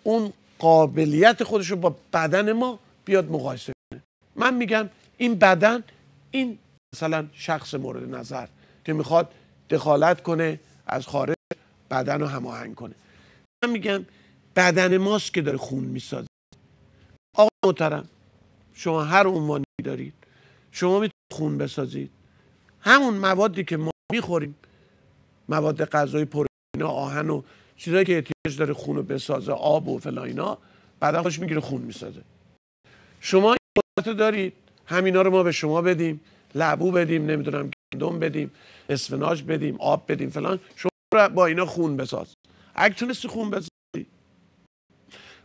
اون قابلیت خودشو با بدن ما بیاد مقایسه کنه. من میگم این بدن، این مثلا شخص مورد نظر که میخواد دخالت کنه از خارج بدن رو هماهنگ کنه، من میگم بدن ماست که داره خون میسازه. آقا محترم، شما هر عنوانی دارید، شما میتونید خون بسازید. همون موادی که ما میخوریم، مواد غذایی، پروتئین، آهن و چیزایی که احتیاج داره خون رو بسازه، آب و فلان اینا، بعدا خودش میگیره خون میسازه. شما این قدرت دارید، همینا رو ما به شما بدیم، لبو بدیم، نمیدونم گندم بدیم، اسفناج بدیم، آب بدیم فلان، شما با اینا خون بساز. اگه تونستی خون بسازی،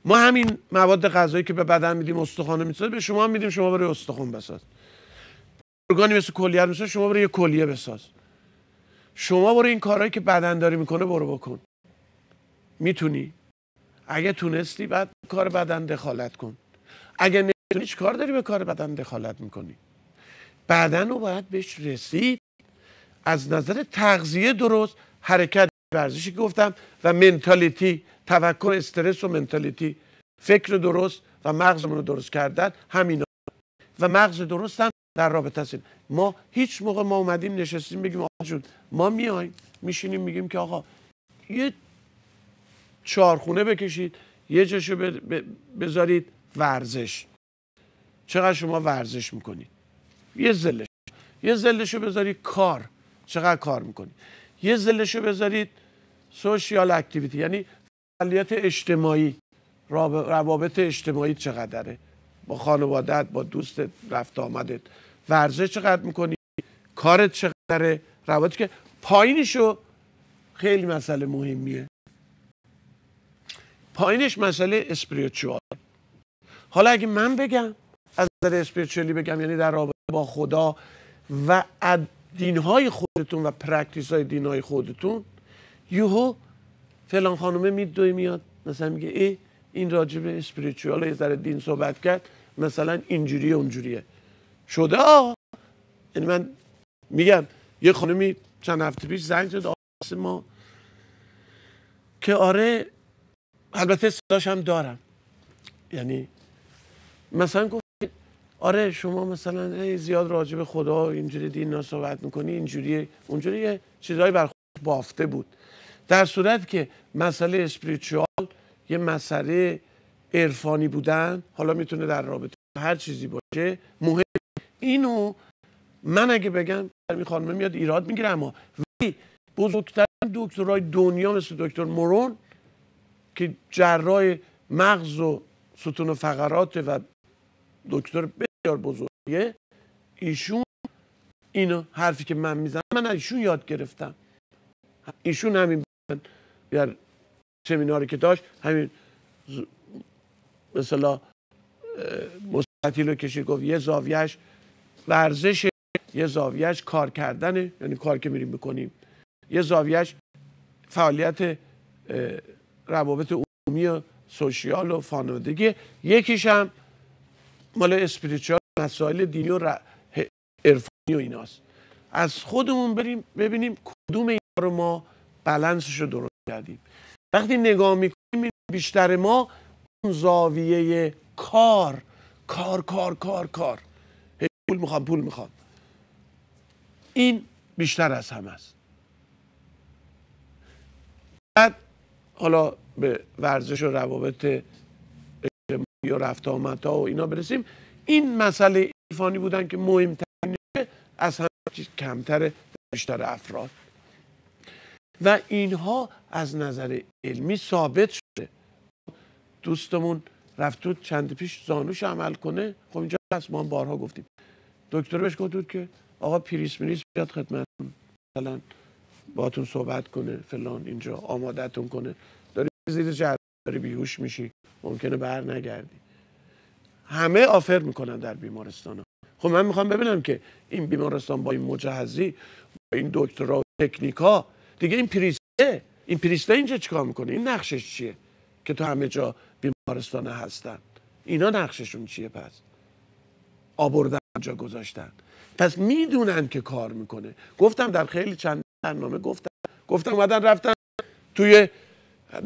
ما همین مواد غذایی که به بدن میدیم استخوان میسازه، به شما هم میدیم، شما برای استخوان بساز. ارگانی مثل کلیه میسازه، شما برای یه کلیه بساز. شما برای این کارهایی که بدن داری میکنه برو بکن. میتونی؟ اگه تونستی بعد کار بدن دخالت کن. اگه نمیتونی چه کار داری به کار بدن دخالت میکنی؟ بدن رو باید بهش رسید از نظر تغذیه درست، حرکت، ورزشی که گفتم و منتالیتی، تفکر، استرس و منتالیتی، فکر درست و مغزمون رو درست کردن، همینا. و مغز درست هم در رابطه است. ما هیچ موقع ما اومدیم نشستیم بگیم آقا جون ما میایم میشینیم میگیم که آقا یه چارخونه بکشید، یه جاشو بذارید ورزش. چقدر شما ورزش میکنید؟ یه زلشو بذارید کار، چقدر کار میکنید؟ یه زلشو بذارید سوشیال اکتیویتی، یعنی فعالیت اجتماعی، روابط اجتماعی چقدره، با خانوادت، با دوستت، رفت آمدت. ورزش چقدر میکنی، کارت چقدره، روابطی که پایینشو خیلی مسئله مهمیه. پایینش مسئله اسپریچوال. حالا اگه من بگم از نظر اسپریچوالی بگم، یعنی در رابطه با خدا و دینهای خودتون و پرکتیس های دینهای خودتون، یهو فلان خانومه میدوی میاد مثلا میگه این راجع به اسپریچوال یه ذره دین صحبت کرد، مثلا اینجوریه اونجوریه شده. یعنی من میگم یه خانومی چند هفته پیش زنگ زد ما که آره، البته صداش هم دارم، یعنی مثلا گفت آره شما مثلا زیاد راجع به خدا اینجوری دین صحبت میکنی، اینجوری اونجوری، چیزایی بر خود بافته بود، در صورت که مسئله اسپریچوال یه مسئله عرفانی بودن، حالا میتونه در رابطه هر چیزی باشه، مهم. اینو من اگه بگم این خانم میاد ایراد میگیره، اما ولی بزرگترین دکترای دنیا مثل دکتر مورون که جراح مغز و ستون و فقرات و دکتر بسیار بزرگیه، ایشون اینو حرفی که من میزنم من ایشون یاد گرفتم. ایشون همین در سمیناری که داشت همین مثلا مستطیل رو کشید، گفت یه زاویهش ورزش، یه زاویهش کار کردنه، یعنی کار که میریم بکنیم، یه زاویهش فعالیت روابط عمومی و سوشیال و خانوادگی، یکیش هم مال اسپریچوال، مسائل دینی و عرفانی و ایناست. از خودمون بریم ببینیم کدوم اینا رو ما بالانسش رو درست کردیم. وقتی نگاه میکنیم بیشتر ما اون زاویه کار پول میخوام این بیشتر از همه است. بعد حالا به ورزش و روابط اجتماعی و رفت آمدها و اینا برسیم. این مسئله عرفانی بودن که مهمترین از همه چیز کمتر بیشتر افراد و اینها از نظر علمی ثابت شده. دوستمون رفت چند پیش زانوش عمل کنه، خب اینجا هست، ما هم بارها گفتیم، دکتر بهش گفت که آقا پریس بیاد خدمتتون، مثلا باهاتون صحبت کنه فلان، اینجا آمادهتون کنه، داری زیر جرقه داری بیهوش میشی، ممکنه بر نگردی. همه آفر میکنن در بیمارستان ها. خب من میخوام ببینم که این بیمارستان با این مجهزی، با این دکترا و تکنیکا دیگه، این پریسته اینجا چیکار میکنه؟ این نقشش چیه که تو همه جا بیمارستان هستن؟ اینا نقششون چیه؟ پس آوردن اونجا گذاشتن، پس میدونن که کار میکنه. گفتم در خیلی چند برنامه گفتم اومدن رفتن توی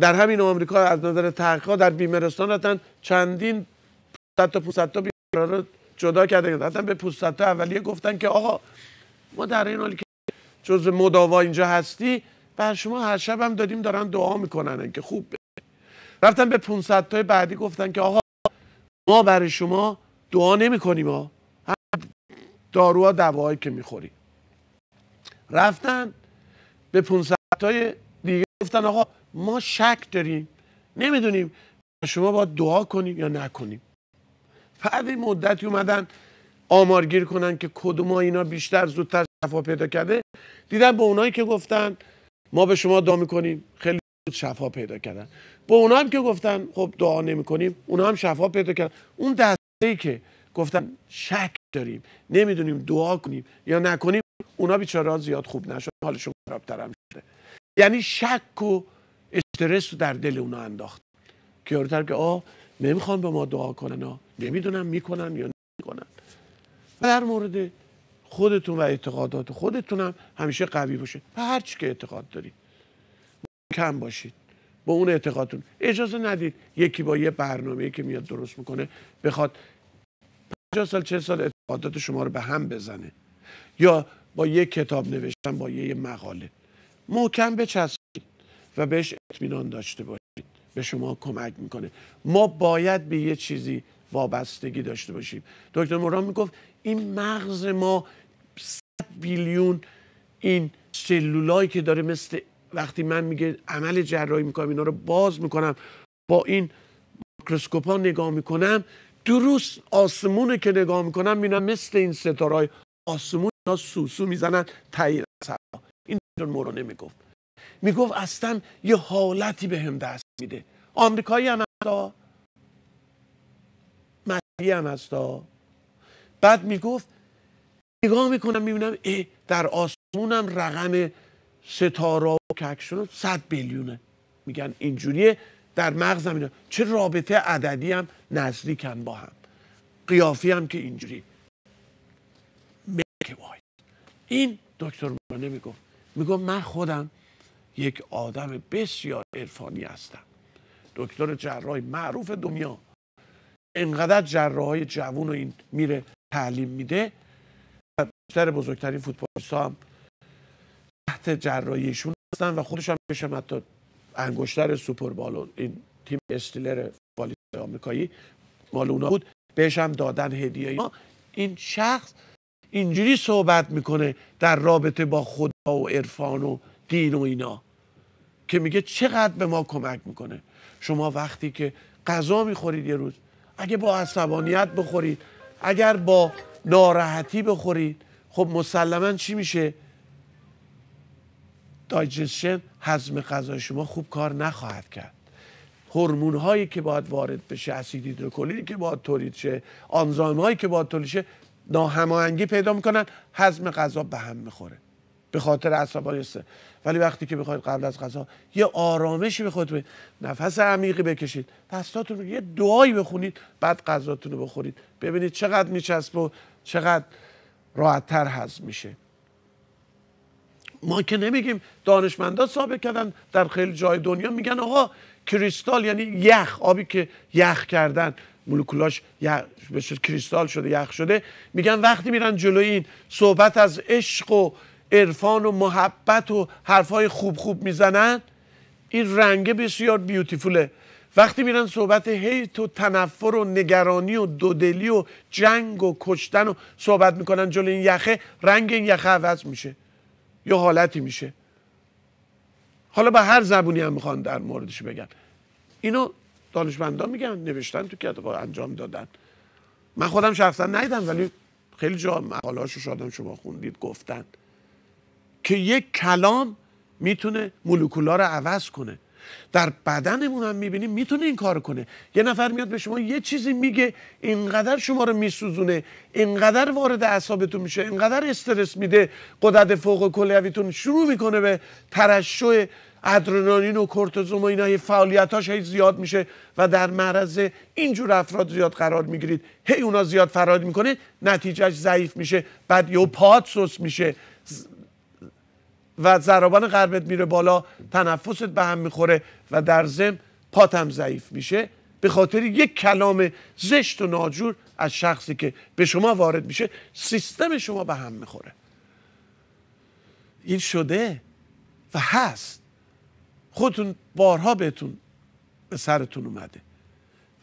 در همین آمریکا از نظر تحقیقات در بیمارستان رفتن چندین 500 تا بیمار رو جدا کردن، رفتن به 500 تا اولیه گفتن که آقا ما در این حالی که جز مداوا اینجا هستی، بر شما هر شب هم دادیم دارن دعا میکنن که خوب بشه. رفتن به 500 تا بعدی گفتن که آقا ما برای شما دعا نمیکنیم، هم داروها دواهایی که میخوری. رفتن به 500 تا دیگه گفتن آقا ما شک داریم، نمیدونیم شما باید دعا کنیم یا نکنیم. بعد این مدتی اومدن آمارگیر کنن که کدوم اینا بیشتر زودتر شفا پیدا کرده، دیدن به اونایی که گفتن ما به شما دعا میکنیم خیلی زود شفا پیدا کردن. به اونا هم که گفتن خب دعا نمیکنیم، اونا هم شفا پیدا کردن. اون دسته‌ای که گفتن شک داریم، نمیدونیم دعا کنیم یا نکنیم، اونا بیچاره‌ها زیاد خوب نشد، حالشون خرابتر هم شده. یعنی شک و استرس رو در دل اونا انداخت که یارو که نمیخوان به ما دعا کنن، نمیدونم میکنن یا نمیکنن. و در مورد خودتون و اعتقادات خودتون هم همیشه قوی باشه. به هر چی که اعتقاد دارید کم باشید، با اون اعتقادتون اجازه ندید یکی با یه برنامه‌ای که میاد درست میکنه بخواد 50 سال 40 سال اعتقادات شما رو به هم بزنه، یا با یه کتاب نوشتن، با یه مقاله محکم بچسبید و بهش اطمینان داشته باشید. به شما کمک میکنه. ما باید به یه چیزی وابستگی داشته باشیم. دکتر موران میگفت این مغز ما 100 بیلیون این سلولایی که داره، مثل وقتی من میگه عمل جراحی میکنم اینا رو باز میکنم، با این میکروسکوپا نگاه میکنم، درست آسمونه که نگاه میکنم میبینم مثل این ستارهای آسمون اینا سوسو میزنن تایید از هوا. این دکتر موران میگفت اصلا یه حالتی به هم دست میده. آمریکایی هم هستا، مسیحی هم هستا. بعد میگفت نگاه میکنم میبینم در آسمونم رقم ستاره و کهکشان 100 بیلیونه. میگن اینجوریه در مغزم اینا. چه رابطه عددی هم نزدیکن با هم، قیافی هم که اینجوری. این دکتر مورانه میگفت من خودم یک آدم بسیار عرفانی هستم. دکتر جراح معروف دنیا، انقدر جراحای جوون و این میره تعلیم میده، بیشتر بزرگترین فوتبالیست‌ها هم تحت جراحیشون هستن و خودش هم بشم حتی انگشتر سوپربال، این تیم استیلر فوتبالیست آمریکایی مال اونا بود، بهش هم دادن هدیه. این شخص اینجوری صحبت میکنه در رابطه با خدا و عرفان و دین و اینا که میگه چقدر به ما کمک میکنه. شما وقتی که غذا میخورید یه روز، اگه با عصبانیت بخورید، اگر با ناراحتی بخورید، خب مسلما چی میشه؟ دایجستشن، هضم غذای شما خوب کار نخواهد کرد. هورمون هایی که باید وارد بشه، اسید هیدروکلوریدی که باید تولید شه، آنزیم هایی که باید تولید شه، ناهماهنگی پیدا میکنن، هضم غذا به هم میخوره. به خاطر عصبانیت. ولی وقتی که بخواید قبل از غذا یه آرامشی به خودتون، نفس عمیقی بکشید، دستاتون رو یه دعایی بخونید، بعد غذاتون رو بخورید، ببینید چقدر میچسبه و چقدر راحت‌تر هضم میشه. ما که نمیگیم، دانشمندان ثابت کردن در خیلی جای دنیا، میگن آقا کریستال یعنی یخ، آبی که یخ کردن مولکولاش به کریستال شده، یخ شده، میگن وقتی میرن جلوی این صحبت از عشق و عرفان و محبت و حرفای خوب خوب میزنن، این رنگه بسیار بیوتیفوله. وقتی میرن صحبت هیت و تنفر و نگرانی و دودلی و جنگ و کشتن و صحبت میکنن جلوی این یخه، رنگ این یخه عوض میشه، یه حالتی میشه. حالا به هر زبونی هم میخوان در موردش بگن. اینو دانشمندان میگن، نوشتن تو کتاب، انجام دادن. من خودم شخصا ندیدم ولی خیلی جا مقالهاشو شاید شما خوندید، گفتن که یک کلام میتونه مولکولا رو عوض کنه. در بدنمون هم میبینیم میتونه این کار کنه. یه نفر میاد به شما یه چیزی میگه، اینقدر شما رو میسوزونه، اینقدر وارد اعصابتون میشه، اینقدر استرس میده، غدد فوق کلیویتون شروع میکنه به ترشح ادرنالین و کورتیزول و اینا، فعالیتاش هی زیاد میشه و در معرض اینجور افراد زیاد قرار میگیرید. هی اونا زیاد فرار میکنه، نتیجهش ضعیف میشه، بعد یهو پات سست میشه و ضربان قلبت میره بالا، تنفست به هم میخوره و در ضمن پات هم ضعیف میشه، به خاطر یک کلام زشت و ناجور از شخصی که به شما وارد میشه. سیستم شما به هم میخوره. این شده و هست، خودتون بارها بهتون به سرتون اومده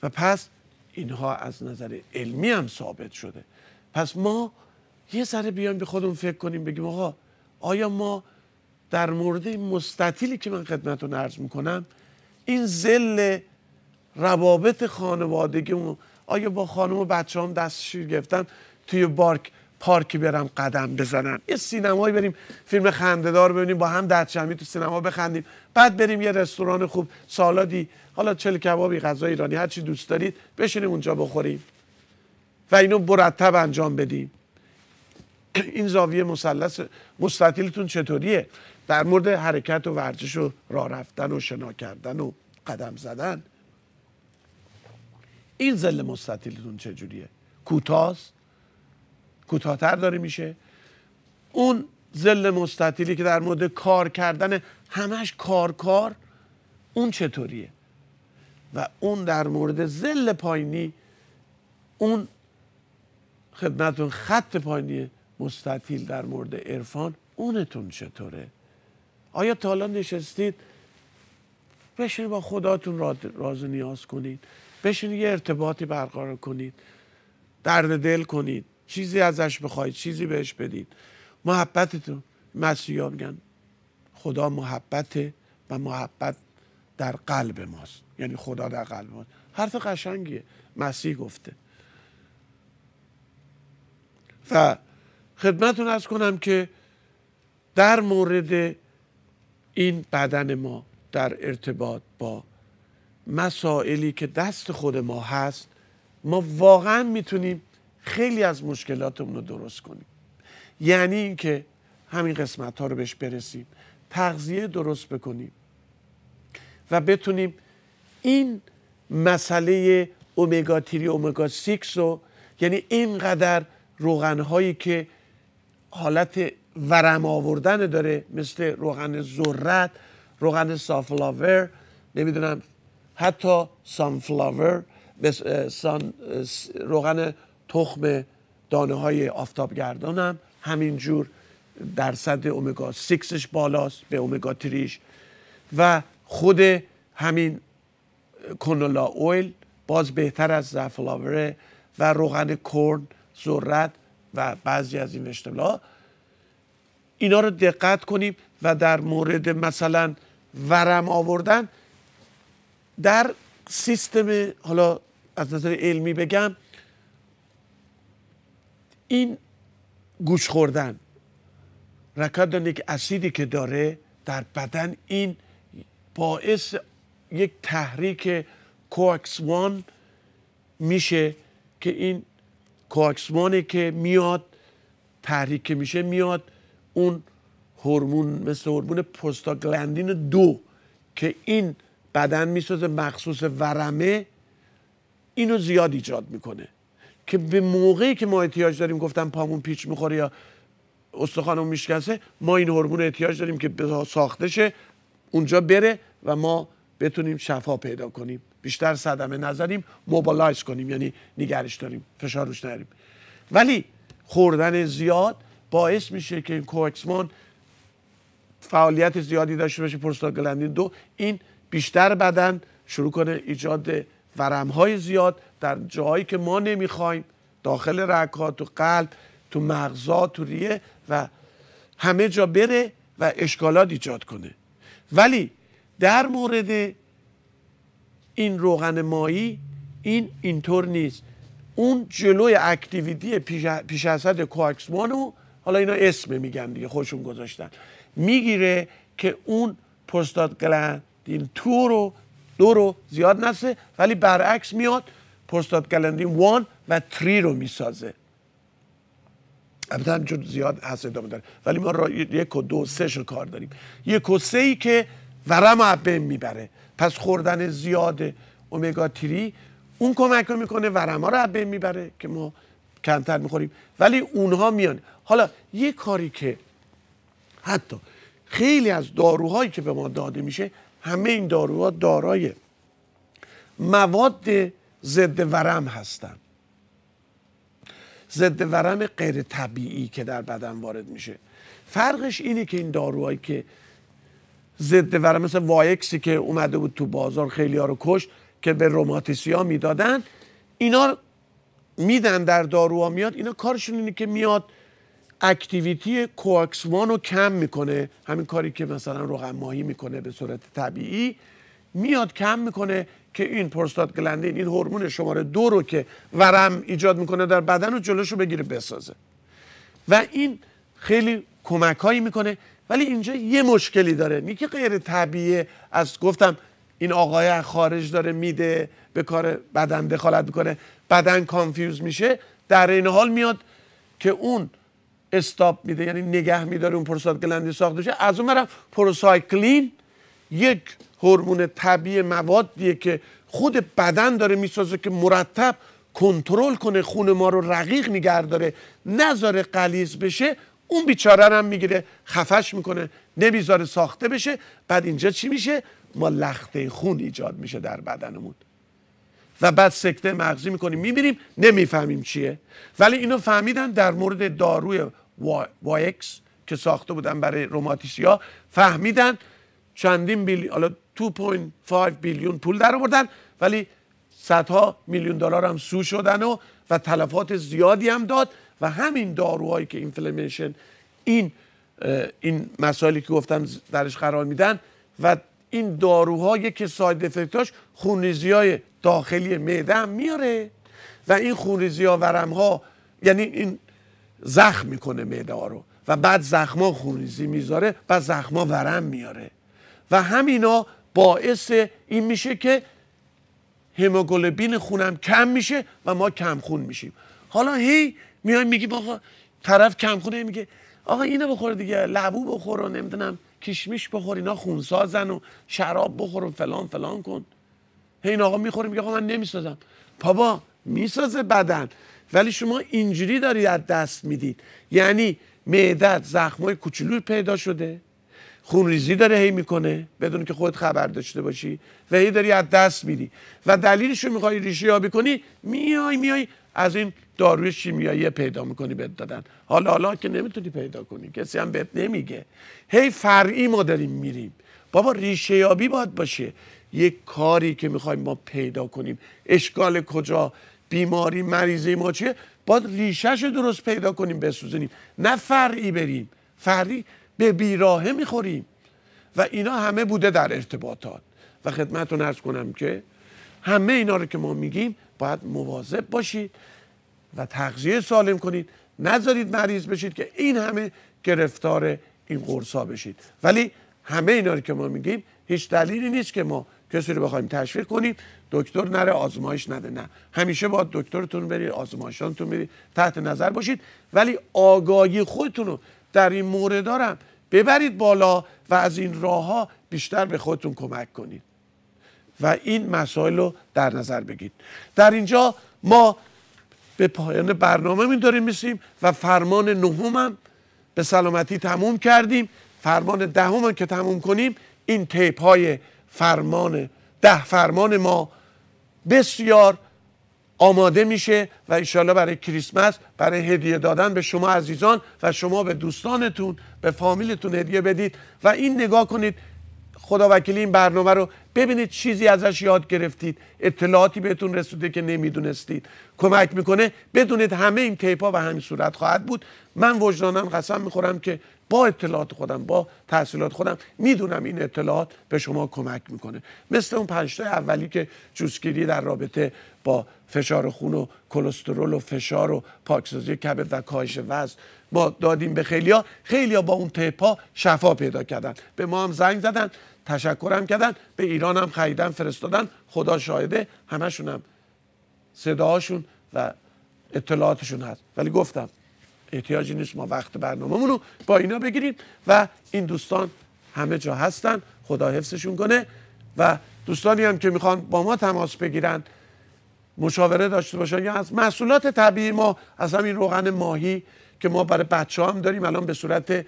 و پس اینها از نظر علمی هم ثابت شده. پس ما یه ذره بیایم به خودمون فکر کنیم، بگیم آقا آیا ما در مورد این مستطیلی که من خدمتتون عرض میکنم، این ذل روابط خانوادگی، آیا با خانم و بچه هم دستشویی گرفتم توی پارکی برم قدم بزنم، یه سینمایی بریم فیلم خنده‌دار ببینیم، با هم دستجمعی تو سینما بخندیم، بعد بریم یه رستوران خوب سالادی، حالا چل کبابی، غذای ایرانی، هر چی دوست دارید بشینیم اونجا بخوریم و اینو مرتب انجام بدیم. این زاویه مستطیلتون چطوریه در مورد حرکت و ورزش و راه رفتن و شنا کردن و قدم زدن؟ این ظل مستطیلتون چجوریه؟ کوتاست؟ کوتاه‌تر داره میشه؟ اون ظل مستطیلی که در مورد کار کردن همش کار، اون چطوریه؟ و اون در مورد ظل پایینی، اون خدمتون خط پایینی مستطیل در مورد عرفان، اونتون چطوره؟ آیا تا حالا نشستید بشینید با خداتون راز و نیاز کنید، بشینید یه ارتباطی برقرار کنید، درد دل کنید، چیزی ازش بخواید، چیزی بهش بدید، محبتتون. مسیحا میگن خدا محبته و محبت در قلب ماست، یعنی خدا در قلب ماست. حرف قشنگیه، مسیح گفته. و خدمتتون عرض کنم که در مورد این بدن ما در ارتباط با مسائلی که دست خود ما هست، ما واقعا میتونیم خیلی از مشکلاتمون رو درست کنیم. یعنی اینکه همین قسمت ها رو بهش برسیم، تغذیه درست بکنیم و بتونیم این مسئله اومگا 3 اومگا 6 رو، یعنی اینقدر روغن هایی که حالت ورم آوردن داره، مثل روغن ذرت، روغن سافلاور، نمیدونم حتی سانفلاور، روغن تخم دانه های آفتابگردان هم همینجور درصد اومگا 6ش بالاست به اومگا 3ش، و خود همین کنولا اویل باز بهتر از زعفلاوره، و روغن کرن، ذرت و بعضی از این وشتبل‌ها. اینا رو دقت کنیم و در مورد مثلا ورم آوردن در سیستم، حالا از نظر علمی بگم، این گوش خوردن، رکادونیک اسیدی که داره در بدن، این باعث یک تحریک کوآکس-1 میشه که این کوآکس-1 که میاد تحریک میشه، میاد اون هورمون مثل هورمون پروستاگلاندین 2 که این بدن میسازه مخصوص ورمه، اینو زیاد ایجاد میکنه که به موقعی که ما احتیاج داریم، گفتم پامون پیچ میخوره یا استخوانمون میشکسته، ما این هورمون احتیاج داریم که ساخته شه، اونجا بره و ما بتونیم شفا پیدا کنیم، بیشتر صدمه نزنیم، موبیلایز کنیم، یعنی نگرش داریم، فشار روش نریم. ولی خوردن زیاد باعث میشه که این کوکسمان فعالیت زیادی داشته باشه، پروستاگلاندین 2، این بیشتر بدن شروع کنه ایجاد ورم‌های زیاد در جایی که ما نمیخوایم، داخل رگ‌ها، تو قلب، تو مغزا، تو ریه و همه جا بره و اشکالات ایجاد کنه. ولی در مورد این روغن مایی اینطور نیست. اون جلوی اکتیویتی پیش از حد کوکسمانو، حالا اینا اسم میگن دیگه، خودشون گذاشتن، میگیره که اون پروستاگلاندین 2 رو زیاد نسه، ولی برعکس میاد پروستاگلاندین 1 و 3 رو میسازه. البته همچون زیاد هست ادامه داره، ولی ما 1 و 2 3 شو کار داریم. 1 و 3 ای که ورم رو بین میبره، پس خوردن زیاد اومگا 3 اون کمک میکنه ورم ها رو بین میبره که ما کمتر میخوریم، ولی اونها میان. حالا یه کاری که حتی خیلی از داروهایی که به ما داده میشه، همه این داروها دارای مواد ضد ورم هستن، ضد ورم غیر طبیعی که در بدن وارد میشه. فرقش اینه که این داروهایی که ضد ورم مثل وایکسی که اومده بود تو بازار خیلی ها رو کشت که به روماتیسیا میدادن، اینا میدن در داروها میاد، اینا کارشون اینه که میاد اکتیویتی کوکسمان رو کم میکنه، همین کاری که مثلا روغن ماهی میکنه به صورت طبیعی، میاد کم میکنه که این پروستاگلاندین، این هورمون شماره 2 رو که ورم ایجاد میکنه در بدن رو جلوشو بگیره بسازه و این خیلی کمک هایی میکنه. ولی اینجا یه مشکلی داره، نیکی غیر طبیعیه، از گفتم این آقای خارج داره میده، به کار بدن دخالت میکنه، بدن کانفیوز میشه، در این حال میاد که اون استاپ میده، یعنی نگه میداره اون پروستاگلاندین ساخته بشه. از اون برم پروسایکلین یک هورمون طبیعی موادیه که خود بدن داره میسازه که مرتب کنترل کنه خون ما رو رقیق نگه داره، نذاره غلیظ بشه. اون بیچاره هم میگیره خفش میکنه، نمیذاره ساخته بشه. بعد اینجا چی میشه؟ ما لخته خون ایجاد میشه در بدنمون و بعد سکته مغزی میکنیم، میبینیم نمیفهمیم چیه. ولی اینو فهمیدن در مورد داروی وایکس که ساخته بودن برای روماتیسیا، فهمیدن چندین بیلیون، حالا 2.5 بیلیون پول در آوردن، ولی صدها میلیون دلار هم سو شدن و تلفات زیادی هم داد. و همین داروهایی که اینفلمیشن، این مسائلی که گفتم درش قرار میدن، و این داروها یکی ساید افکتاش خونریزی‌های داخلی معده هم میاره و این خونریزی‌ها ورم‌ها، یعنی این زخم میکنه معده ها رو و بعد زخما خونریزی میذاره، بعد زخما ورم میاره و همینا باعث این میشه که هموگلوبین خونم کم میشه و ما کم خون میشیم. حالا هی میایم میگیم آقا طرف کم خونه، میگه آقا اینو بخور دیگه، لبو بخور و نمیدونم کشمیش بخور، اینا خونسازن و شراب بخور و فلان فلان کن. هی این آقا میخوره میگه آقا من نمیسازم. بابا میسازه بدن، ولی شما اینجوری داری از دست میدید. یعنی معدت زخمای کوچولو پیدا شده، خونریزی داره هی میکنه بدون که خودت خبر داشته باشی و هی داری از دست میدی و دلیلش رو میخوای ریشه یابی کنی، میای از این داروی شیمیایی پیدا میکنی بهت دادن. حالا که نمیتونی پیدا کنی، کسی هم بهت نمیگه، هی فرعی ما داریم میریم. بابا ریشه یابی باید باشه، یک کاری که میخوایم ما پیدا کنیم اشکال کجا، بیماری مریضی ما چیه، باید ریشه‌شو درست پیدا کنیم بسوزونیم، نه فرعی بریم. فرعی به بیراهه میخوریم و اینا همه بوده در ارتباطات. و خدمتتون عرض کنم که همه اینا رو که ما میگیم باید مواظب باشید و تغذیه سالم کنید، نذارید مریض بشید که این همه گرفتار این قرصا بشید. ولی همه اینا رو که ما میگیم هیچ دلیلی نیست که ما کسی رو بخوایم تشویق کنیم دکتر نره آزمایش نده. نه، همیشه باید دکترتون برید، آزمایشاتون برید، تحت نظر باشید، ولی آگاهی خودتون رو در این مورد دارم ببرید بالا و از این راه ها بیشتر به خودتون کمک کنید و این مسائل رو در نظر بگیرید. در اینجا ما به پایان برنامه می داریم میسیم و فرمان نهم هم به سلامتی تموم کردیم. فرمان دهم هم که تموم کنیم، این تیپ های فرمان 10 فرمان ما بسیار آماده میشه و انشالله برای کریسمس، برای هدیه دادن به شما عزیزان و شما به دوستانتون، به فامیلتون هدیه بدید و این نگاه کنید. خدا وکیلی این برنامه رو ببینید، چیزی ازش یاد گرفتید، اطلاعاتی بهتون رسیده که نمیدونستید، کمک میکنه. بدونید همه این تیپا به همین صورت خواهد بود. من وجدانم قسم میخورم که با اطلاعات خودم، با تحصیلات خودم میدونم این اطلاعات به شما کمک میکنه. مثل اون 5 تا اولی که جوسگیری در رابطه با فشار خون و کلسترول و فشار و پاکسازی کبد و کاهش وزن ما دادیم به خیلیا با اون تیپا شفا پیدا کردن. به ما هم زنگ زدن، تشکرم کردن، به ایران هم خریدن فرستادن. خدا شاهده همشون هم صداهاشون و اطلاعاتشون هست. ولی گفتم احتیاجی نیست ما وقت برنامه‌مون رو با اینا بگیریم و این دوستان همه جا هستن، خدا حفظشون کنه. و دوستانی هم که میخوان با ما تماس بگیرن، مشاوره داشته باشن یا از محصولات طبیعی ما، از همین روغن ماهی که ما برای بچه‌ها هم داریم، الان به صورت به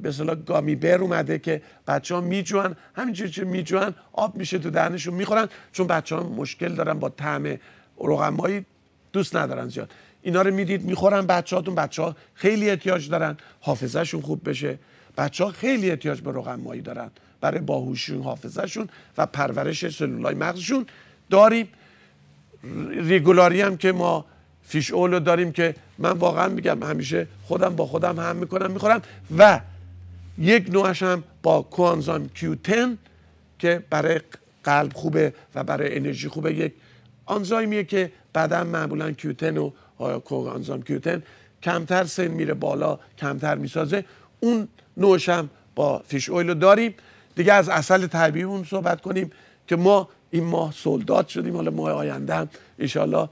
اصطلاح گامی بر اومده که بچه‌ها میجوان، همینجوری که میجوان آب میشه تو دهنشون میخورن، چون بچه‌ها مشکل دارن با طعم روغن ماهی، دوست ندارن زیاد. اینا رو میدید میخورن بچه‌هاتون. بچه‌ها خیلی احتیاج دارن حافظه‌شون خوب بشه. بچه‌ها خیلی احتیاج به روغن ماهی دارن برای باهوشیشون، حافظه‌شون و پرورش سلولای مغزشون. داریم ریگولاری هم که ما فیش اول رو داریم که من واقعا میگم همیشه خودم با خودم هم میخورم و یک نوعش هم با کوانزایم کیو10 که برای قلب خوبه و برای انرژی خوبه. یک آنزایمیه که بعدا معمولا کیو10 و کوانزایم کیو10 کمتر سن میره بالا، کمتر میسازه. اون نوعش هم با فیش اویل رو داریم. دیگه از عسل طبیعی اون صحبت کنیم که ما این ماه سولدات شدیم، حالا ماه آینده هم انشالله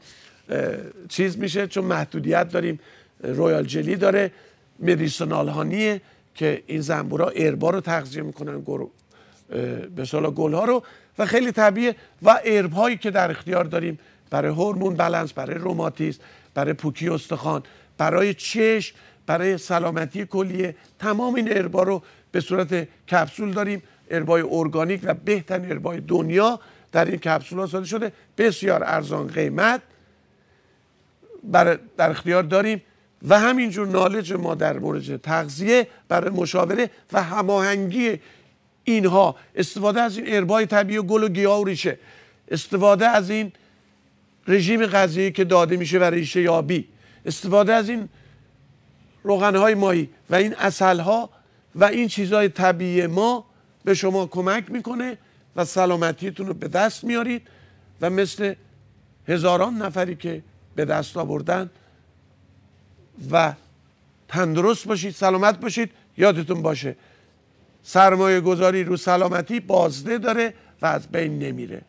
چیز میشه، چون محدودیت داریم. رویال جلی داره، مدیسنال هانیه که این زنبورا اربا رو تغذیه میکنن، به اصطلاح گلها رو، و خیلی طبیعیه. و ارب هایی که در اختیار داریم برای هورمون بالانس، برای روماتیسم، برای پوکی استخوان، برای چشم، برای سلامتی کلیه، تمام این اربا رو به صورت کپسول داریم. اربای ارگانیک و بهترین اربای دنیا در این کپسول ها ساده شده، بسیار ارزان قیمت در اختیار داریم. و همینجور نالج ما در مورد تغذیه برای مشاوره و هماهنگی اینها، استفاده از این اربای طبیعی و گل و گیاه و ریشه، استفاده از این رژیم غذایی که داده میشه برای ریشه یابی، استفاده از این روغنهای ماهی و این عسلها و این چیزهای طبیعی ما به شما کمک میکنه و سلامتیتون رو به دست میارید و مثل هزاران نفری که به دست آوردن و تندرست باشید، سلامت باشید. یادتون باشه سرمایه گذاری رو سلامتی بازده داره و از بین نمیره.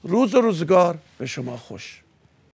روز و روزگار به شما خوش.